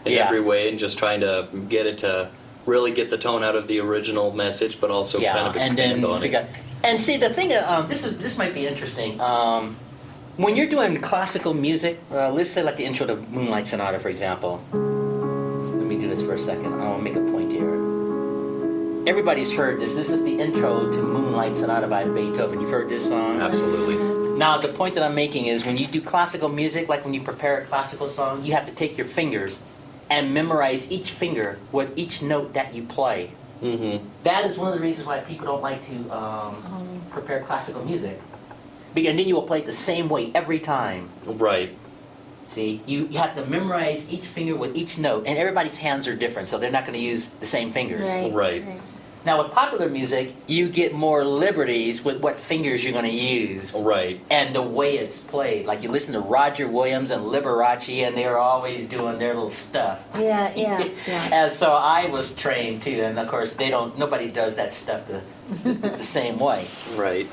in Yeah. every way and just trying to get it to really get the tone out of the original message, but also kind of and expand then on figure. it. And see, the thing, this might be interesting. When you're doing classical music, let's say like the intro to Moonlight Sonata, for example. Let me do this for a second. I'll make a point here. Everybody's heard this. This is the intro to Moonlight Sonata by Beethoven. You've heard this song? Absolutely. Now, the point that I'm making is when you do classical music, like when you prepare a classical song, you have to take your fingers and memorize each finger with each note that you play. Mm-hmm. That is one of the reasons why people don't like to prepare classical music. And then you will play it the same way every time. Right. See, you have to memorize each finger with each note, and everybody's hands are different, so they're not going to use the same fingers. Right. Now, with popular music, you get more liberties with what fingers you're going to use Right. and the way it's played. Like you listen to Roger Williams and Liberace, and they're always doing their little stuff. Yeah, yeah, yeah. And so I was trained too, and of course nobody does that stuff the same way. Right.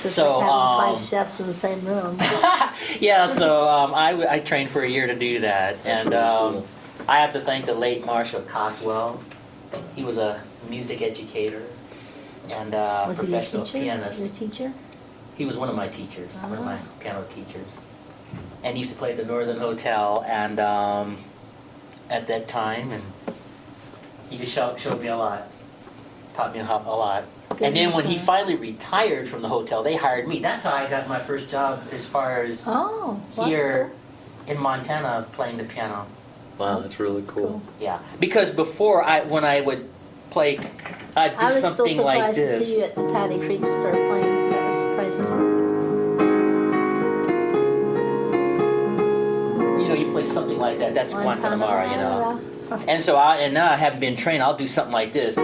Just So, like having 5 chefs in the same room. Yeah, so I trained for a year to do that, and I have to thank the late Marshall Coswell. He was a music educator and Was he your professional teacher? pianist. Your teacher? He was one of my teachers, one of my Ah. piano teachers. And he used to play at the Northern Hotel, and at that time, and he just showed me a lot, taught me a lot. Good And then when he mentor. finally retired from the hotel, they hired me. That's how I got my first job as far as Oh, well, that's here in Montana playing the piano. Wow, that's really It's cool. Yeah, because before when I would play, I'd do I was still something like surprised to this. see you at the Patti Creek store playing. That was surprising. You know, you play something like that. That's Guantanamera, you know. Guantanamera. And so now I haven't been trained. I'll do something like this.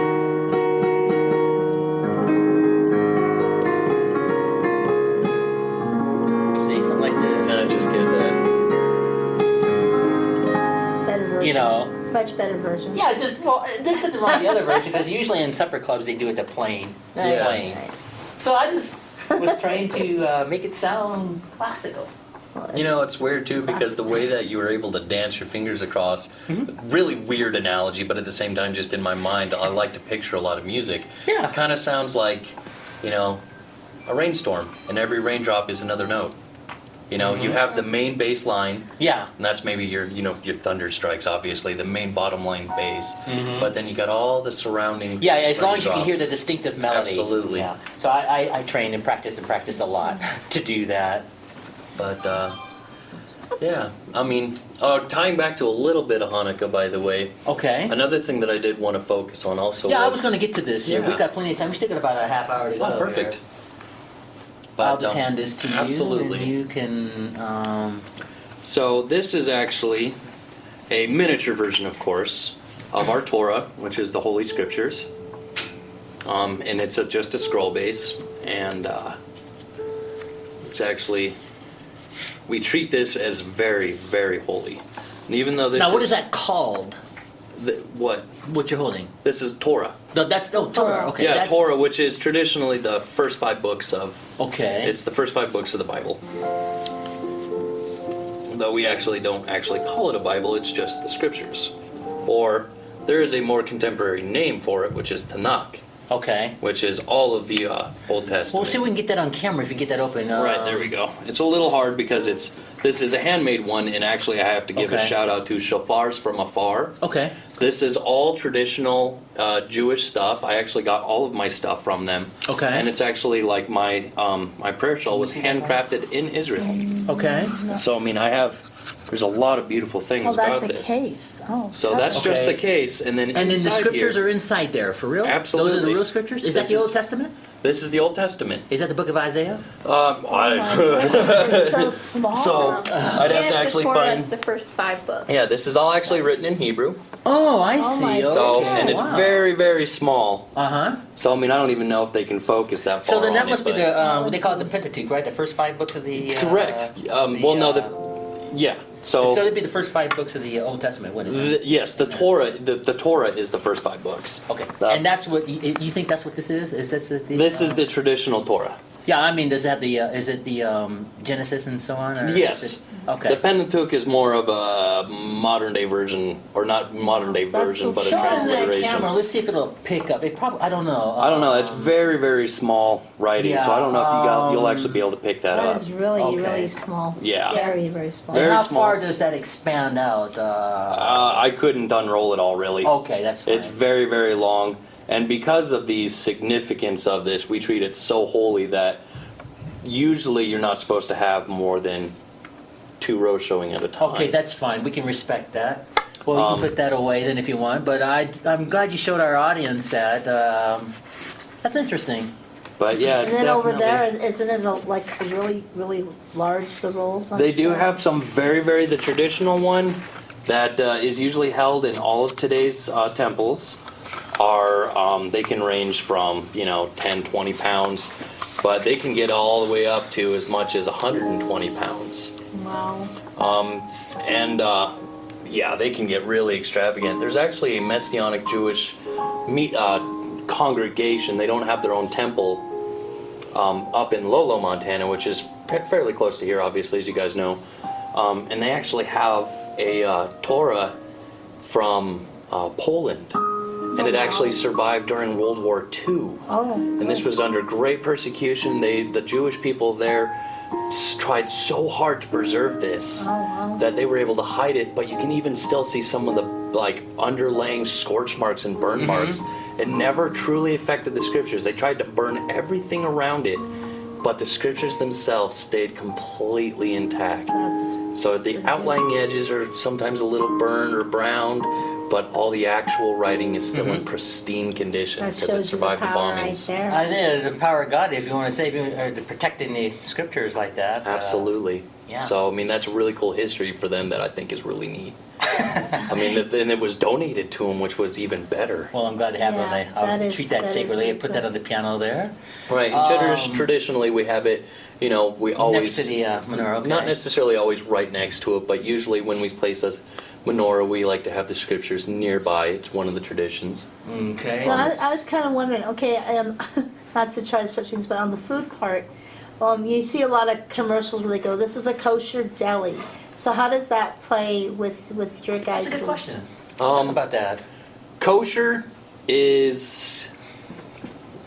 See, something like this. Kind of just get that. Better version. You know. Much better version. Yeah, just well, there's something wrong with the other version because usually in supper clubs they do it the plain. Right, Plain. right. So I just was trying to make it sound classical. Well, You know, it's weird too it's because the way that you were able to dance your fingers across, really weird analogy, but at the same time, just in my mind, I like to picture a lot of music. Yeah. It kind of sounds like, you know, a rainstorm, and every raindrop is another note. You know, you have the main bass line, Yeah. and that's maybe your, you know, your thunder strikes, obviously, the main bottom line bass. But then you got all the surrounding. Yeah, as long as you can hear the raindrops. distinctive melody. Absolutely. Yeah. So I trained and practiced a lot to do that. But yeah, I mean, tying back to a little bit of Hanukkah, by the way. Okay. Another thing that I did want to focus on also. Yeah, I was going to get to this here. Yeah. We've got plenty of time. We still got about a half hour to go. Oh, perfect. here. But, I'll just hand this to you. absolutely. And you can. So this is actually a miniature version, of course, of our Torah, which is the Holy Scriptures, and it's just a scroll base, and it's actually we treat this as very, very holy. And even though this Now, what is that called? What? What you're holding? This is Torah. No, that's Torah. Okay. Yeah, that's, Torah, which is traditionally the first 5 books of. Okay. It's the first 5 books of the Bible. Though we actually don't actually call it a Bible, it's just the Scriptures. Or there is a more contemporary name for it, which is Tanakh, Okay. which is all of the Old Testament. Well, see if we can get that on camera if you get that open. Right, there we go. It's a little hard because this is a handmade one, and actually I have to give a Okay. shout out to Shofars from Afar. Okay. This is all traditional Jewish stuff. I actually got all of my stuff from them. Okay. And it's actually like my my prayer shawl was handcrafted in Israel. Okay. So I mean, there's a lot of beautiful things Oh, that's about a this. case. Oh. So that's just Okay. the case, and then And then the inside scriptures here, are inside there, for real? Those are the Absolutely. real scriptures? Is that This the is- Old Testament? This is the Old Testament. Is that the book of Isaiah? Oh my God, it's so small. So I'd have to It's actually the Torah, find. it's the first 5 books. Yeah, this is all actually written in Hebrew. Oh, I Oh see. my So Okay. and it's Wow. very, very small. Uh-huh. So I mean, I don't even know if they can focus that far. So then that on must it, be but- the, what they call it, the Pentateuch, right? The first 5 books of the... Correct. Yeah. So it'd be the first 5 books of the Old Testament, wouldn't it? Yes, the Torah. The Torah is the first 5 books. Okay. The- And that's what, you think that's what this is? Is this the... This is the traditional Torah. Yeah, I mean, does it have the, is it the Genesis and so on? Or is Yes. it- Okay. The Pentateuch is more of a modern day version, or not modern day That's version, so but a Show it on that transliteration. camera. Let's see if it'll pick up. It probably, I don't know. I don't know. It's very, very small writing, so I don't know if you'll actually be able to pick that That up. is really, Okay. really small. Yeah. Very, very small. And Very how small. far does that expand out? I couldn't unroll it all really. Okay, that's fine. It's very, very long, and because of the significance of this, we treat it so holy that usually you're not supposed to have more than 2 rows showing at a time. Okay, that's fine. We can respect that. Well, you Um, can put that away then if you want. But I'm glad you showed our audience that. That's interesting. But yeah, And it's then over definitely- there, isn't it like really, really large, the rolls? They do have some the traditional one that is usually held in all of today's temples they can range from 10, 20 pounds, but they can get all the way up to as much as 120 pounds. Wow. And yeah, they can get really extravagant. There's actually a Messianic Jewish congregation. They don't have their own temple up in Lolo, Montana, which is fairly close to here, obviously, as you guys know. And they actually have a Torah from Poland, and it actually survived during World War II. Oh. And this was under great persecution. The Jewish people there tried so hard to preserve this that they were able to hide it, but you can even still see some of the underlaying scorch marks and burn marks. It never truly affected the scriptures. They tried to burn everything around it, but the scriptures themselves stayed completely intact. That's So the outlying edges are sometimes a little burned or browned, but all the actual writing is still in pristine condition that because it shows you the survived the power right bombings. there. I think the power of God, if you want to save or to protecting the scriptures like that. Absolutely. yeah. So I mean that's a really cool history for them that I think is really neat. I mean, and it was donated to them, which was even better. Well, I'm glad to have it on Yeah, I'll that is- treat that that is sacredly really and put that cool. on the piano there. Right. And traditionally, we have it. You know, we always Next to the menorah. Okay. not necessarily always right next to it, but usually when we place a menorah, we like to have the scriptures nearby. It's one of the traditions. Okay. Well, I was kind of wondering, okay, not to try to switch things, but on the food part, you see a lot of commercials where they go, this is a kosher deli. So how does that play with your guys'? That's a good question. Let's talk about that. Kosher is,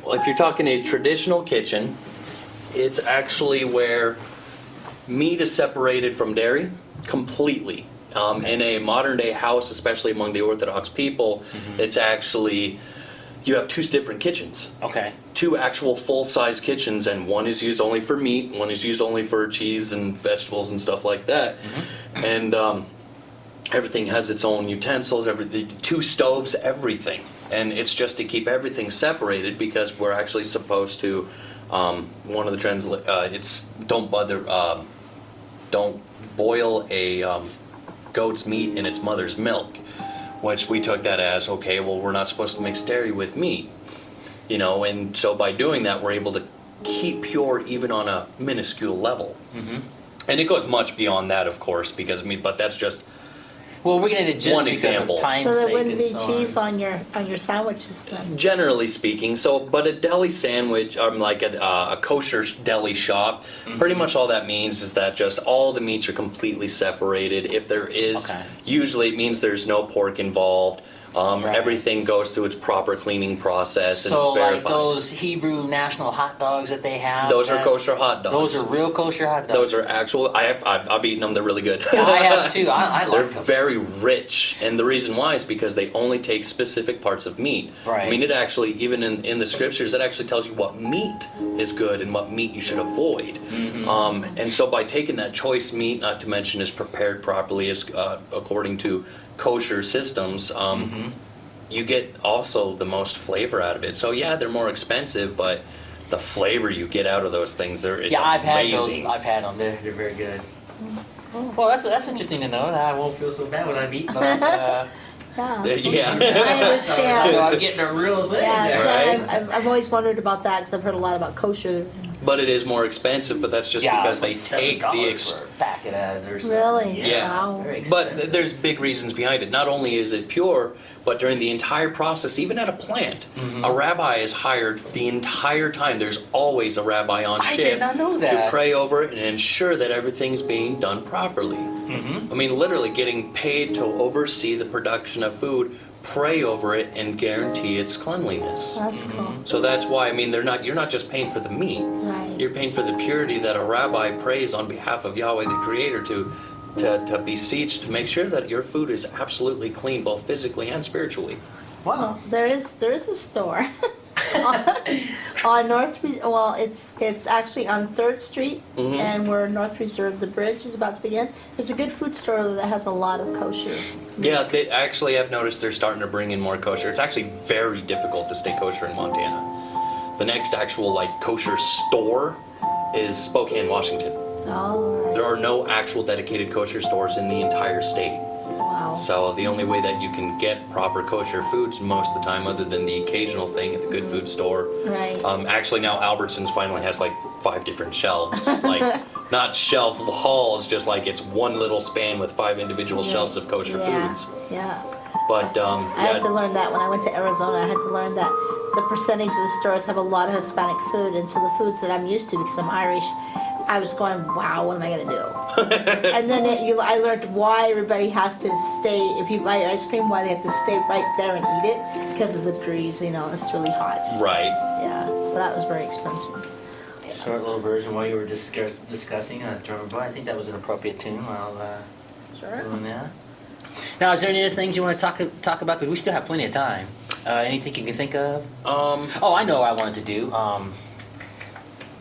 well, if you're talking a traditional kitchen, it's actually where meat is separated from dairy completely. In a modern day house, especially among the Orthodox people, it's actually, you have two different kitchens. Okay. Two actual full-size kitchens, and one is used only for meat, one is used only for cheese and vegetables and stuff like that. And everything has its own utensils, two stoves, everything. And it's just to keep everything separated because we're actually supposed to, one of the it's don't boil a goat's meat in its mother's milk, which we took that as, okay, well, we're not supposed to mix dairy with meat. You know, and so by doing that, we're able to keep pure even on a minuscule level. And it goes much beyond that, of course, because I mean, but that's just Well, we're going to just One because example. of time's So there sake wouldn't and be so cheese on. on your sandwiches then? generally speaking. So, but a deli sandwich, like a kosher deli shop, pretty much all that means is that just all the meats are completely separated. If there is, Okay. usually it means there's no pork involved. Right. Everything goes through its proper cleaning process and So it's verified. like those Hebrew national hot dogs that they have. Those are that- kosher hot dogs. Those are real kosher hot dogs. Those are actual. I've eaten them. They're really good. Yeah, I have too. I They're like them. very rich, and the reason why is because they only take specific parts of meat. Right. I mean, it actually, even in the scriptures, it actually tells you what meat is good and what meat you should avoid. And so by taking that choice meat, not to mention is prepared properly, as according to kosher systems, you get also the most flavor out of it. So yeah, they're more expensive, but the flavor you get out of those things, it's Yeah, I've had amazing. those. I've had them. They're very good. Well, that's interesting to know. I won't feel so bad when I've eaten them. Yeah. Yeah. I understand. I'm getting a real thing Yeah, there. so I've always wondered about that because I've heard a lot about kosher. But it is more expensive, but that's just because they take the $7 for a packet of or something. Really? Yeah. Wow. Very But expensive. there's big reasons behind it. Not only is it pure, but during the entire process, even at a plant, a rabbi is hired the entire time. There's always a rabbi on I shift did not know to that. pray over it and ensure that everything's being done properly. I mean, literally getting paid to oversee the production of food, pray over it, and guarantee its cleanliness. That's cool. So that's why, I mean, you're not just paying for the meat. Right. You're paying for the purity that a rabbi prays on behalf of Yahweh the Creator to beseech, to make sure that your food is absolutely clean, both physically and spiritually. Wow. There is a store on North. Well, it's actually on 3rd Street, and where North Reserve, the bridge is about to begin. There's a good food store that has a lot of kosher. Yeah, they actually have noticed they're starting to bring in more kosher. It's actually very difficult to stay kosher in Montana. The next actual kosher store is Spokane, Washington. Oh, right. There are no actual dedicated kosher stores in the entire state. Wow. So the only way that you can get proper kosher foods most of the time, other than the occasional thing at the good food store. Right. Actually now Albertsons finally has 5 different shelves. Not shelf halls, just it's one little span with 5 individual shelves of kosher foods. Yeah. But I had to learn that when I went to Arizona. I had to learn that the percentage of the stores have a lot of Hispanic food, and so the foods that I'm used to because I'm Irish, I was going, wow, what am I going to do? And then I learned why everybody has to stay, if you buy ice cream, why they have to stay right there and eat it, because of the degrees, it's really hot. right. Yeah, so that was very expensive. Short little version while you were discussing drummer boy. I think that was an appropriate tune while Sure. doing that. Now, is there any other things you want to talk about? Because we still have plenty of time. Anything you can think of? Oh, I know what I wanted to do.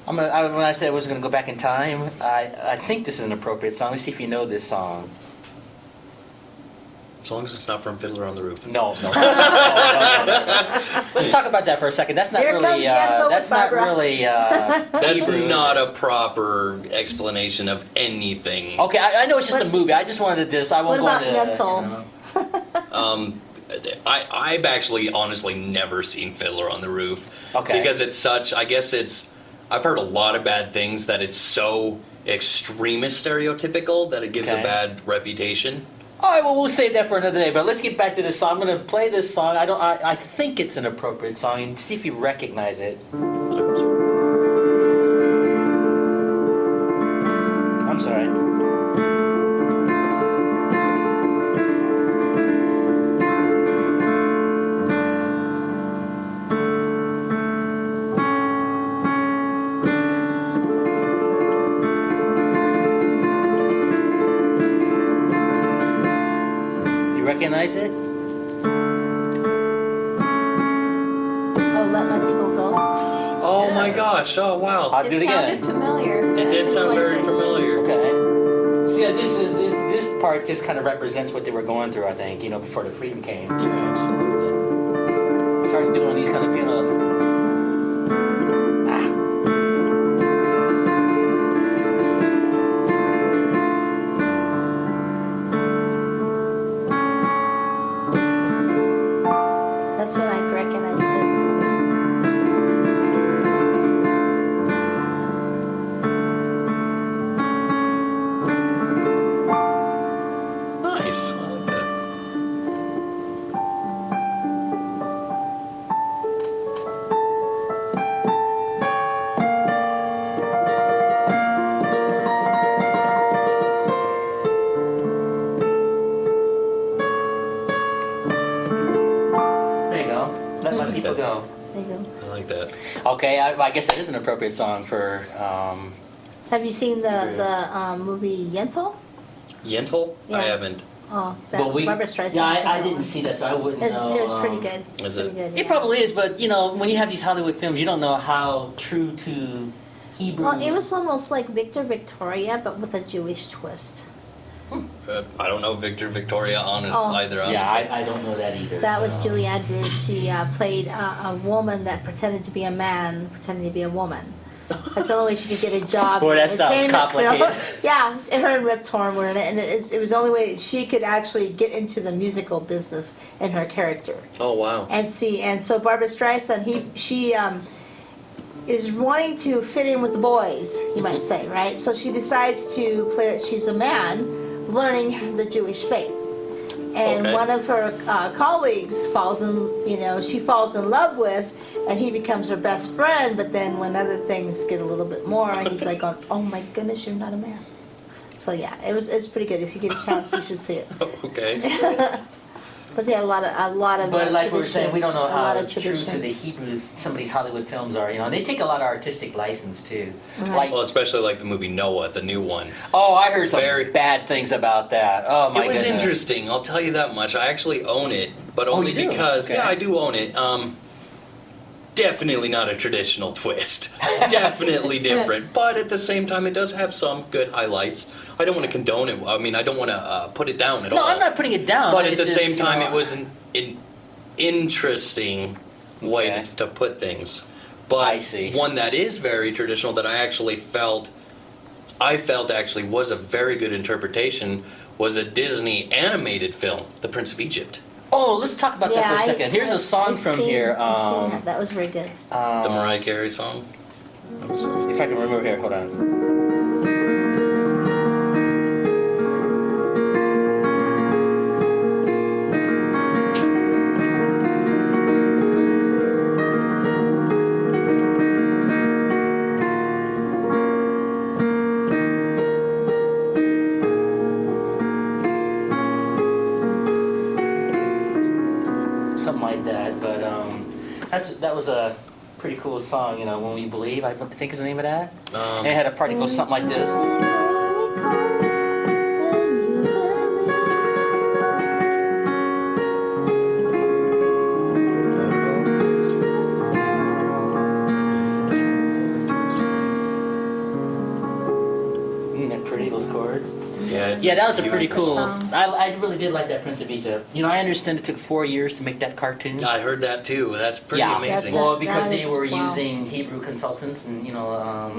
I when I said I was gonna go back in time, I think this is an appropriate song. Let's see if you know this song. As long as it's not from Fiddler on the Roof. No. No. Let's talk about that for a second. That's not Here really. comes Jens That's not Barbara. really. That's Hebrew. not a proper explanation of anything. Okay, I know it's just a movie. I just wanted to just. I won't What go about into. Yentl? I've actually honestly never seen Fiddler on the Roof. Okay. Because it's such, I guess I've heard a lot of bad things that it's so extremist stereotypical that it gives Okay. a bad reputation. All right, well, we'll save that for another day. But let's get back to this song. I'm going to play this song. I think it's an appropriate song, and see if you recognize it. I'm sorry. You recognize it? Oh, Let My People Go. Oh my gosh, oh wow. I'll do it sounded again. familiar. It did sound very familiar. Okay. See, this part just kind of represents what they were going through, I think, before the freedom came. Yeah, absolutely. Started doing these kind of pianos. That's when I recognized it. Nice. I like that. There you go. Let my people go. There you go. I like that. Okay, I guess that is an appropriate song for. Have you seen the movie Yentl? Yentl? Yeah. I haven't. Oh, that But Barbara Streisand. Yeah, was in I that didn't one. see that, so I wouldn't know. It was pretty good. Is Pretty it? good, It yeah. probably is, but when you have these Hollywood films, you don't know how true to Hebrew. Well, it was almost like Victor Victoria, but with a Jewish twist. I don't know Victor Victoria either. Yeah, Honestly. I don't know that either. That was so. Julie Andrews. She played a woman that pretended to be a man, pretending to be a woman. That's the only way she could get a job. Boy, in that sounds entertainment film. complicated. Yeah, and her and Rip Torn were in it, and it was the only way she could actually get into the musical business in her character. Oh wow. And so Barbara Streisand, she is wanting to fit in with the boys, you might say, right? So she decides to play that she's a man learning the Jewish faith. And Okay. one of her colleagues she falls in love with, and he becomes her best friend. But then when other things get a little bit more, he's like, "Oh my goodness, you're not a man." So yeah, it's pretty good. If you get a chance, you should see it. Okay. But they had a lot of. But like we were saying, we don't know a how lot of true to the traditions. Hebrew some of these Hollywood films are. They take a lot of artistic license too. Right. Like, Well, especially like the movie Noah, the new one. oh, I heard some Very- bad things about that. Oh my It was goodness. interesting, I'll tell you that much. I actually own it, but Oh, only you do? because Okay. yeah, I do own it. Definitely not a traditional twist. Definitely different, but at the same time, it does have some good highlights. I don't want to condone it. I mean, I don't want to put it down at all. No, I'm not putting it down. But at the it's just, same time, know, it was an interesting way Okay. to put things. But I see. one that is very traditional that I felt actually was a very good interpretation was a Disney animated film, The Prince of Egypt. Oh, let's talk about that for a second. Here's a song I've from seen- here. I've seen that. That was very good. The Mariah Carey song. If I can remember here, hold on. Something like that, but that was a pretty cool song, When We Believe, I think is the name of that. And it had a part that goes something like this. Yeah, that was a pretty Beautiful cool. song. I really did like that Prince of Egypt. You know, I understand it took 4 years to make that cartoon. I heard that too. That's pretty Yeah. amazing. That's Well, because That they is- were wow. using Hebrew consultants, and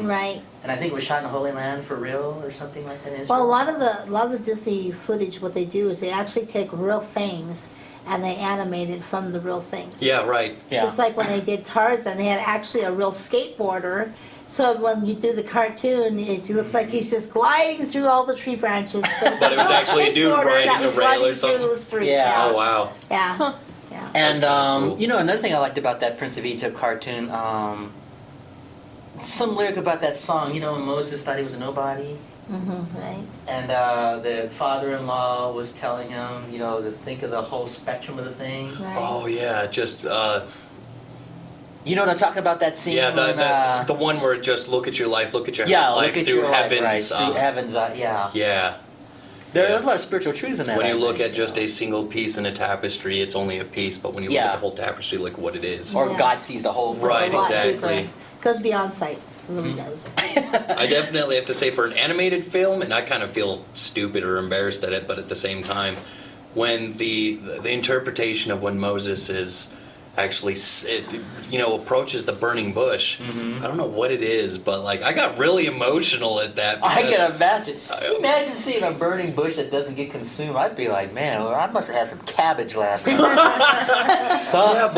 Right. and I think it was shot in the Holy Land for real or something like that. In Well, Israel. a lot of the Disney footage, what they do is they actually take real things and they animate it from the real things. Yeah, right. Yeah. Just like when they did Tarzan, they had actually a real skateboarder. So when you do the cartoon, it looks like he's just gliding through all the tree branches. But it was actually a dude skateboarder riding that the was rail or running something. through the street. Yeah. Oh wow. Yeah. Yeah. And That's kinda cool. you know, another thing I liked about that Prince of Egypt cartoon, some lyric about that song. You know, when Moses thought he was a nobody, Right. and the father-in-law was telling him, you know, to think of the whole spectrum of the thing. Right. Oh yeah, just You know what I'm talking about? That scene. yeah, when, the one where it just look at your life, look at your yeah, life look at through your life, heaven's. right, through heaven's. Yeah. Yeah. There's a lot of spiritual truths in that. When I you look think, at just you a single piece in a tapestry, it's only a piece. But when you look Yeah. at the whole tapestry, look what it is. know. Or Yeah. God sees the whole. Right, A lot exactly. deeper. Goes beyond sight. It really does. I definitely have to say for an animated film, and I kind of feel stupid or embarrassed at it, but at the same time, when the interpretation of when Moses is actually approaches the burning bush, I don't know what it is, but like I got really emotional at that. I because- can imagine. Imagine seeing a burning bush that doesn't get consumed. I'd be like, man, well, I must have had some cabbage last night. Yeah,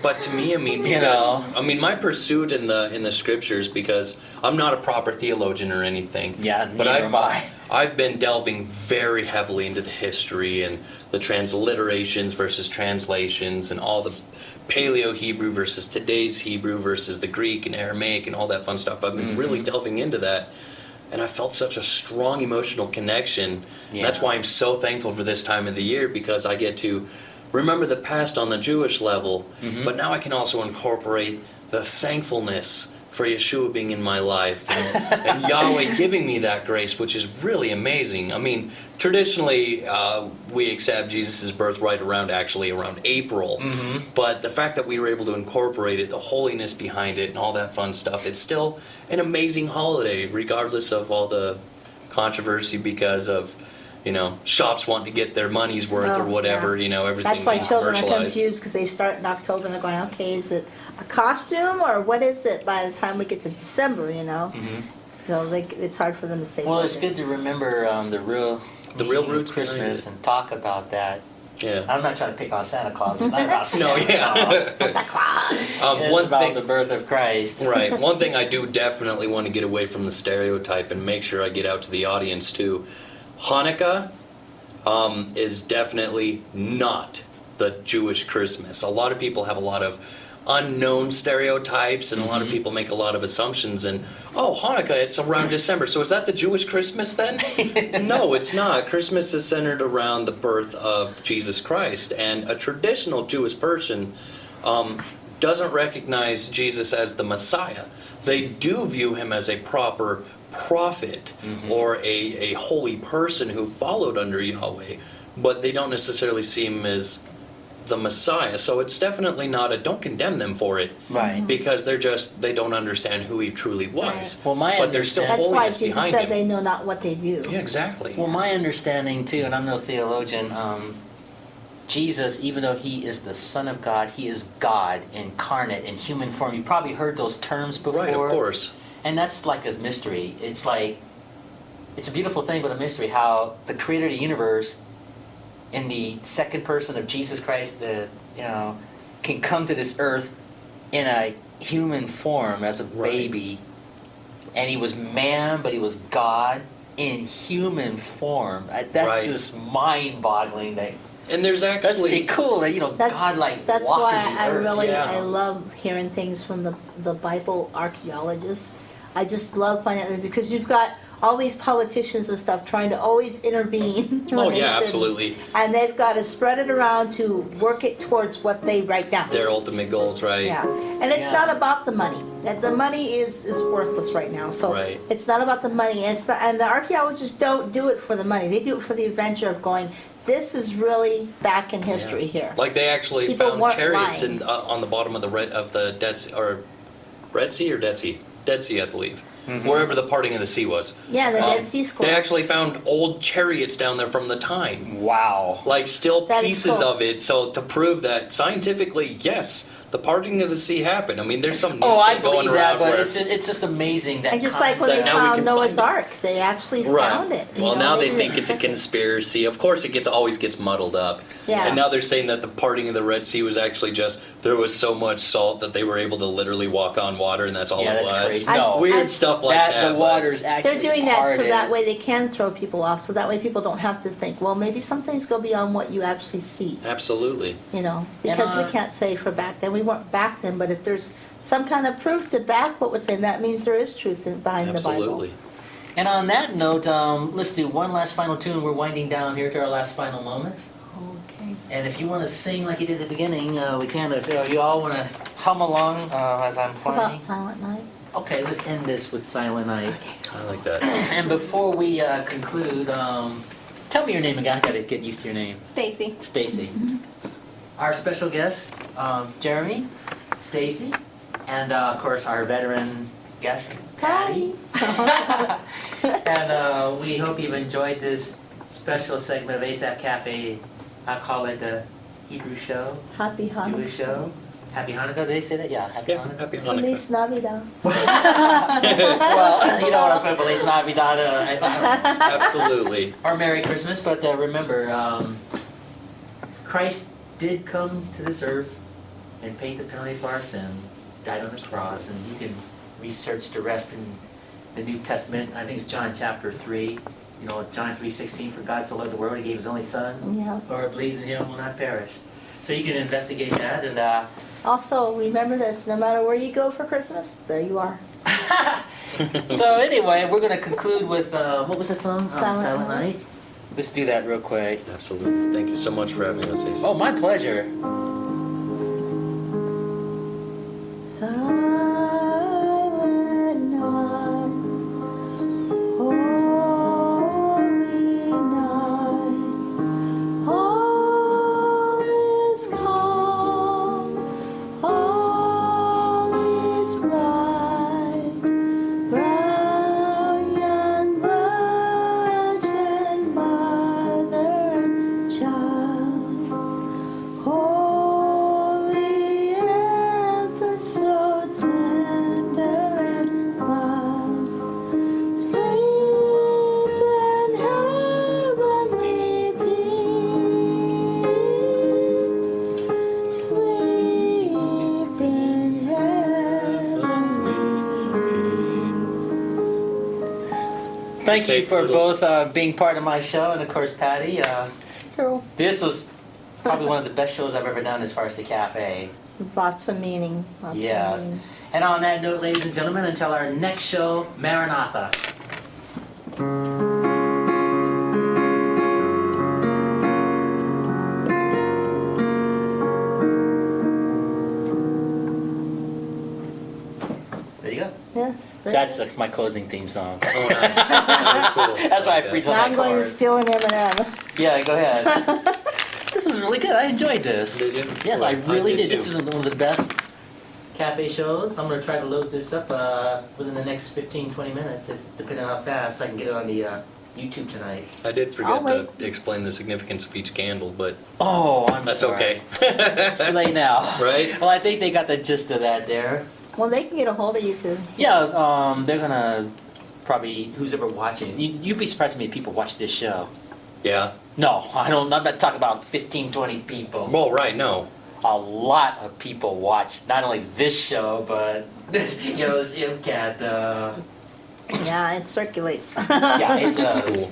but to me, I mean, You because, know. I mean, my pursuit in the scriptures, because I'm not a proper theologian or anything. Yeah, but neither am I. I've been delving very heavily into the history and the transliterations versus translations and all the Paleo Hebrew versus today's Hebrew versus the Greek and Aramaic and all that fun stuff. I've been really delving into that. And I felt such a strong emotional connection. Yeah. That's why I'm so thankful for this time of the year, because I get to remember the past on the Jewish level, but now I can also incorporate the thankfulness for Yeshua being in my life and Yahweh giving me that grace, which is really amazing. I mean, traditionally, we accept Jesus' birth right around April, but the fact that we were able to incorporate it, the holiness behind it, and all that fun stuff, it's still an amazing holiday, regardless of all the controversy because of, shops wanting to get their money's worth or Oh, whatever, everything That's why being children are commercialized. confused because they start in October and they're going, okay, is it a costume or what is it by the time we get to December, So it's hard for them to stay Well, it's good focused. to remember the real meaning of roots behind Christmas it. and talk about that. Yeah. I'm not trying to pick on Santa Claus. It's not about No, Santa yeah. Claus. Santa Claus. It's One about thing, the birth of Christ. right. One thing I do definitely want to get away from the stereotype and make sure I get out to the audience too. Hanukkah is definitely not the Jewish Christmas. A lot of people have a lot of unknown stereotypes, and a lot of people make a lot of assumptions. And Hanukkah, it's around December. So is that the Jewish Christmas then? No, it's not. Christmas is centered around the birth of Jesus Christ, and a traditional Jewish person doesn't recognize Jesus as the Messiah. They do view him as a proper prophet or a holy person who followed under Yahweh, but they don't necessarily see him as the Messiah. So it's definitely not don't condemn them for it, Right. because they don't understand who he truly was. Right. Well, my but there's still That's why holiness Jesus behind said him. they know not what they do. Yeah, exactly. Well, my understanding too, and I'm no theologian, Jesus, even though he is the Son of God, he is God incarnate in human form. You probably heard those terms before. Right, of course. And that's like a mystery. It's like, it's a beautiful thing, but a mystery, how the creator of the universe, in the second person of Jesus Christ, can come to this earth in a human form as a Right. baby. And he was man, but he was God in human form. That's Right. just mind-boggling. And there's That's actually pretty cool that, That's, God like that's walked why in the I earth. really Yeah. I love hearing things from the Bible archaeologists. I just love finding out because you've got all these politicians and stuff trying to always intervene. when Oh they yeah, shouldn't. absolutely. And they've got to spread it around to work it towards what they write down. Their ultimate goals, right? Yeah, and it's Yeah. not about the money. That the money is worthless right now. So Right. it's not about the money. And the archaeologists don't do it for the money. They do it for the adventure of going. This is really back in history here. Like they actually People found weren't chariots lying. on the bottom of the Dead Sea or Dead Sea, I believe. wherever the parting of the sea was. Yeah, the Dead Sea Scrolls. They actually found old chariots down there from the time. Wow. Like still That is pieces cool. of it, so to prove that scientifically, yes, the parting of the sea happened. I mean, there's some Oh, I thing going believe that, around but where... it's just amazing that. And just like when they that now we found can Noah's find it. Ark, they actually Right. found it. you Well, know, now they didn't think it's a expect it. conspiracy. Of course, it always gets muddled up. Yeah. And now they're saying that the parting of the Red Sea was actually just there was so much salt that they were able to literally walk on water, and that's all Yeah, it that's was. crazy. I- No. Weird I- stuff like that that. the but- water's actually They're doing that so parted. that way they can throw people off, so that way people don't have to think, well, maybe some things go beyond what you actually see, Absolutely. you know? Because we uh, can't say for back then, we weren't back then, but if there's some kind of proof to back what we're saying, that means there is truth behind the Bible. Absolutely. And on that note, let's do one last final tune. We're winding down here to our last final moments. Okay. And if you want to sing like you did at the beginning, we can. If you all want to hum along as I'm How playing. about Silent Night? Okay, let's end this with Silent Night. I like that. And before we conclude, tell me your name again. I gotta get used to your name. Stacie. Stacie. Our special guest, Jeremy, Stacie, and of course our veteran guest, Patti. And we hope you've enjoyed this special segment of Asaph Cafe. I call it the Hebrew show, Happy Hanukkah. Jewish show. Happy Hanukkah, did they say that? Yeah, Happy Yeah, Hanukkah. happy Hanukkah. Feliz Navidad. Well, you know what I'm putting, Feliz Navidad, Absolutely. or Merry Christmas, but remember, Christ did come to this earth and paid the penalty for our sins, died on the cross, and you can research the rest in the New Testament. I think it's John chapter 3. You know, John 3:16, for God so loved the world, he gave his only son, Yeah. whoever believes in him will not perish. So you can investigate that, and Also, remember this, no matter where you go for Christmas, there you are. so anyway, we're going to conclude with, what was that song? Silent Night. Let's do that real quick. Absolutely. Thank you so much for having us, Asa. Oh, my pleasure. Silent night, holy night, all is calm, all is bright, brown young virgin mother and child, holy infant, so tender and mild, sleep in heavenly peace, sleep in heavenly peace. Thank you Okay, for little- both being part of my show, and of course, Patti. Cool. This was probably one of the best shows I've ever done as far as the cafe. Lots of meaning. Lots Yes. of meaning. And on that note, ladies and gentlemen, until our next show, Maranatha. There you go. Yes. very That's good. my closing theme song. Oh, nice. That was cool. That's why I like freeze that. on Now that I'm going to chord. steal an M&M. Yeah, go ahead. This is really good. I enjoyed this. Did you? Yes, Well, I really did. too. This is one of the best cafe shows. I'm going to try to load this up within the next 15, 20 minutes, depending on how fast I can get it on the YouTube tonight. I did I'll forget to explain the significance of each candle, but Oh, I'm that's sorry. okay. It's too late now. Right? Well, I think they got the gist of that there. Well, they can get a hold of you too. Yeah, they're going to probably, who's ever watching, you'd be surprised how many people watch this show. Yeah. No, I'm not talking about 15, 20 people. Well, right, no. A lot of people watch not only this show, but you know, this MCAT. Yeah, it circulates. Yeah, it does. Cool.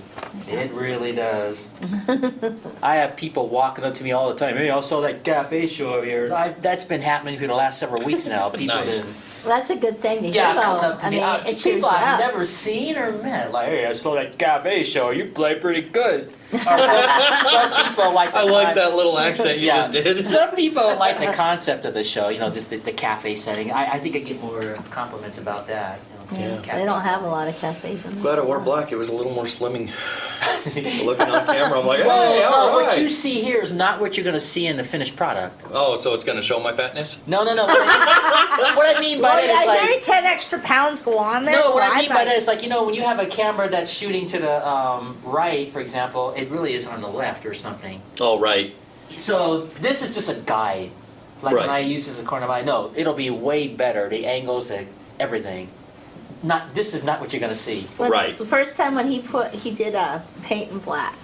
It really does. I have people walking up to me all the time. Hey, I saw that cafe show over here. That's been happening for the last several weeks now. People Nice. been, Well, that's a good thing to yeah, hear, coming though. up to I me. mean, it cheers you People I've up. never seen or met. Like, hey, I saw that cafe show. You play pretty good. Or some people like. I like that little accent you just did. Some people like the concept of the show, you know, just the cafe setting. I think I get more compliments about that. You know. Yeah. They don't have a lot of cafes in there. Glad I wore black. It was a little more slimming. Looking on camera, I'm like, hey, Well, all what you right. see here is not what you're going to see in the finished product. Oh, so it's going to show my fatness? No. What I mean by Well, that is I hear like. 10 extra pounds go on there. No, so what I I'm mean by like- that is like, when you have a camera that's shooting to the right, for example, it really is on the left or something. Oh, right. So this is just a guide. Like Right. when I use this as a corner of eye, no, it'll be way better. The angles, everything. This is not what you're going to see. When- Right. The first time when he did paint in black,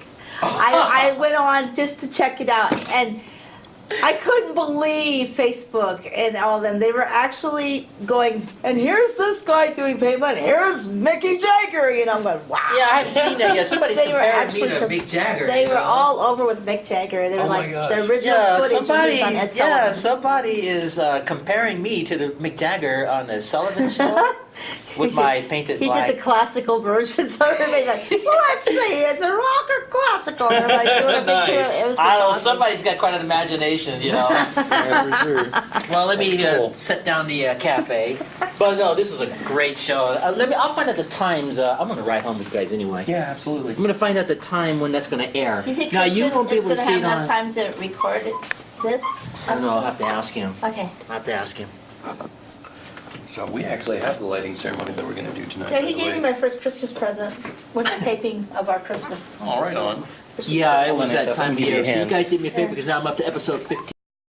I went on just to check it out, and I couldn't believe Facebook and all of them. They were actually going, and here's this guy doing paint, but here's Mickey Jagger, I'm going, wow. Yeah, I haven't seen that yet. Somebody's They were comparing me actually to Mick Jagger. They you were know? all over with Mick Jagger. They were Oh my like gosh. the original Yeah, footage somebody. on Ed Yeah, Sullivan. somebody is comparing me to the Mick Jagger on the Sullivan Show with my painted He black. did the classical version, so everybody's like, well, let's see, is it rock or classical? They're like doing a big Nice. deal. It was I don't know. awesome. Somebody's got quite an imagination, Yeah, for sure. Well, let me That's cool. set down the cafe. But no, this is a great show. I'll find out the times. I'm gonna ride home with you guys anyway. Yeah, absolutely. I'm gonna find out the time when that's gonna air. You think now you Christian won't be is able to going to see have it enough on. time to record this? I don't know. I'll have to ask him. Okay. I'll have to ask him. So we actually have the lighting ceremony that we're going to do tonight. Yeah, by he the gave way. me my first Christmas present. Was the taping of our Christmas. All right, on. Yeah, it Hold was on, that Asaph, time let of me give you year. a So you hand. guys did me a favor because now I'm up to episode 15.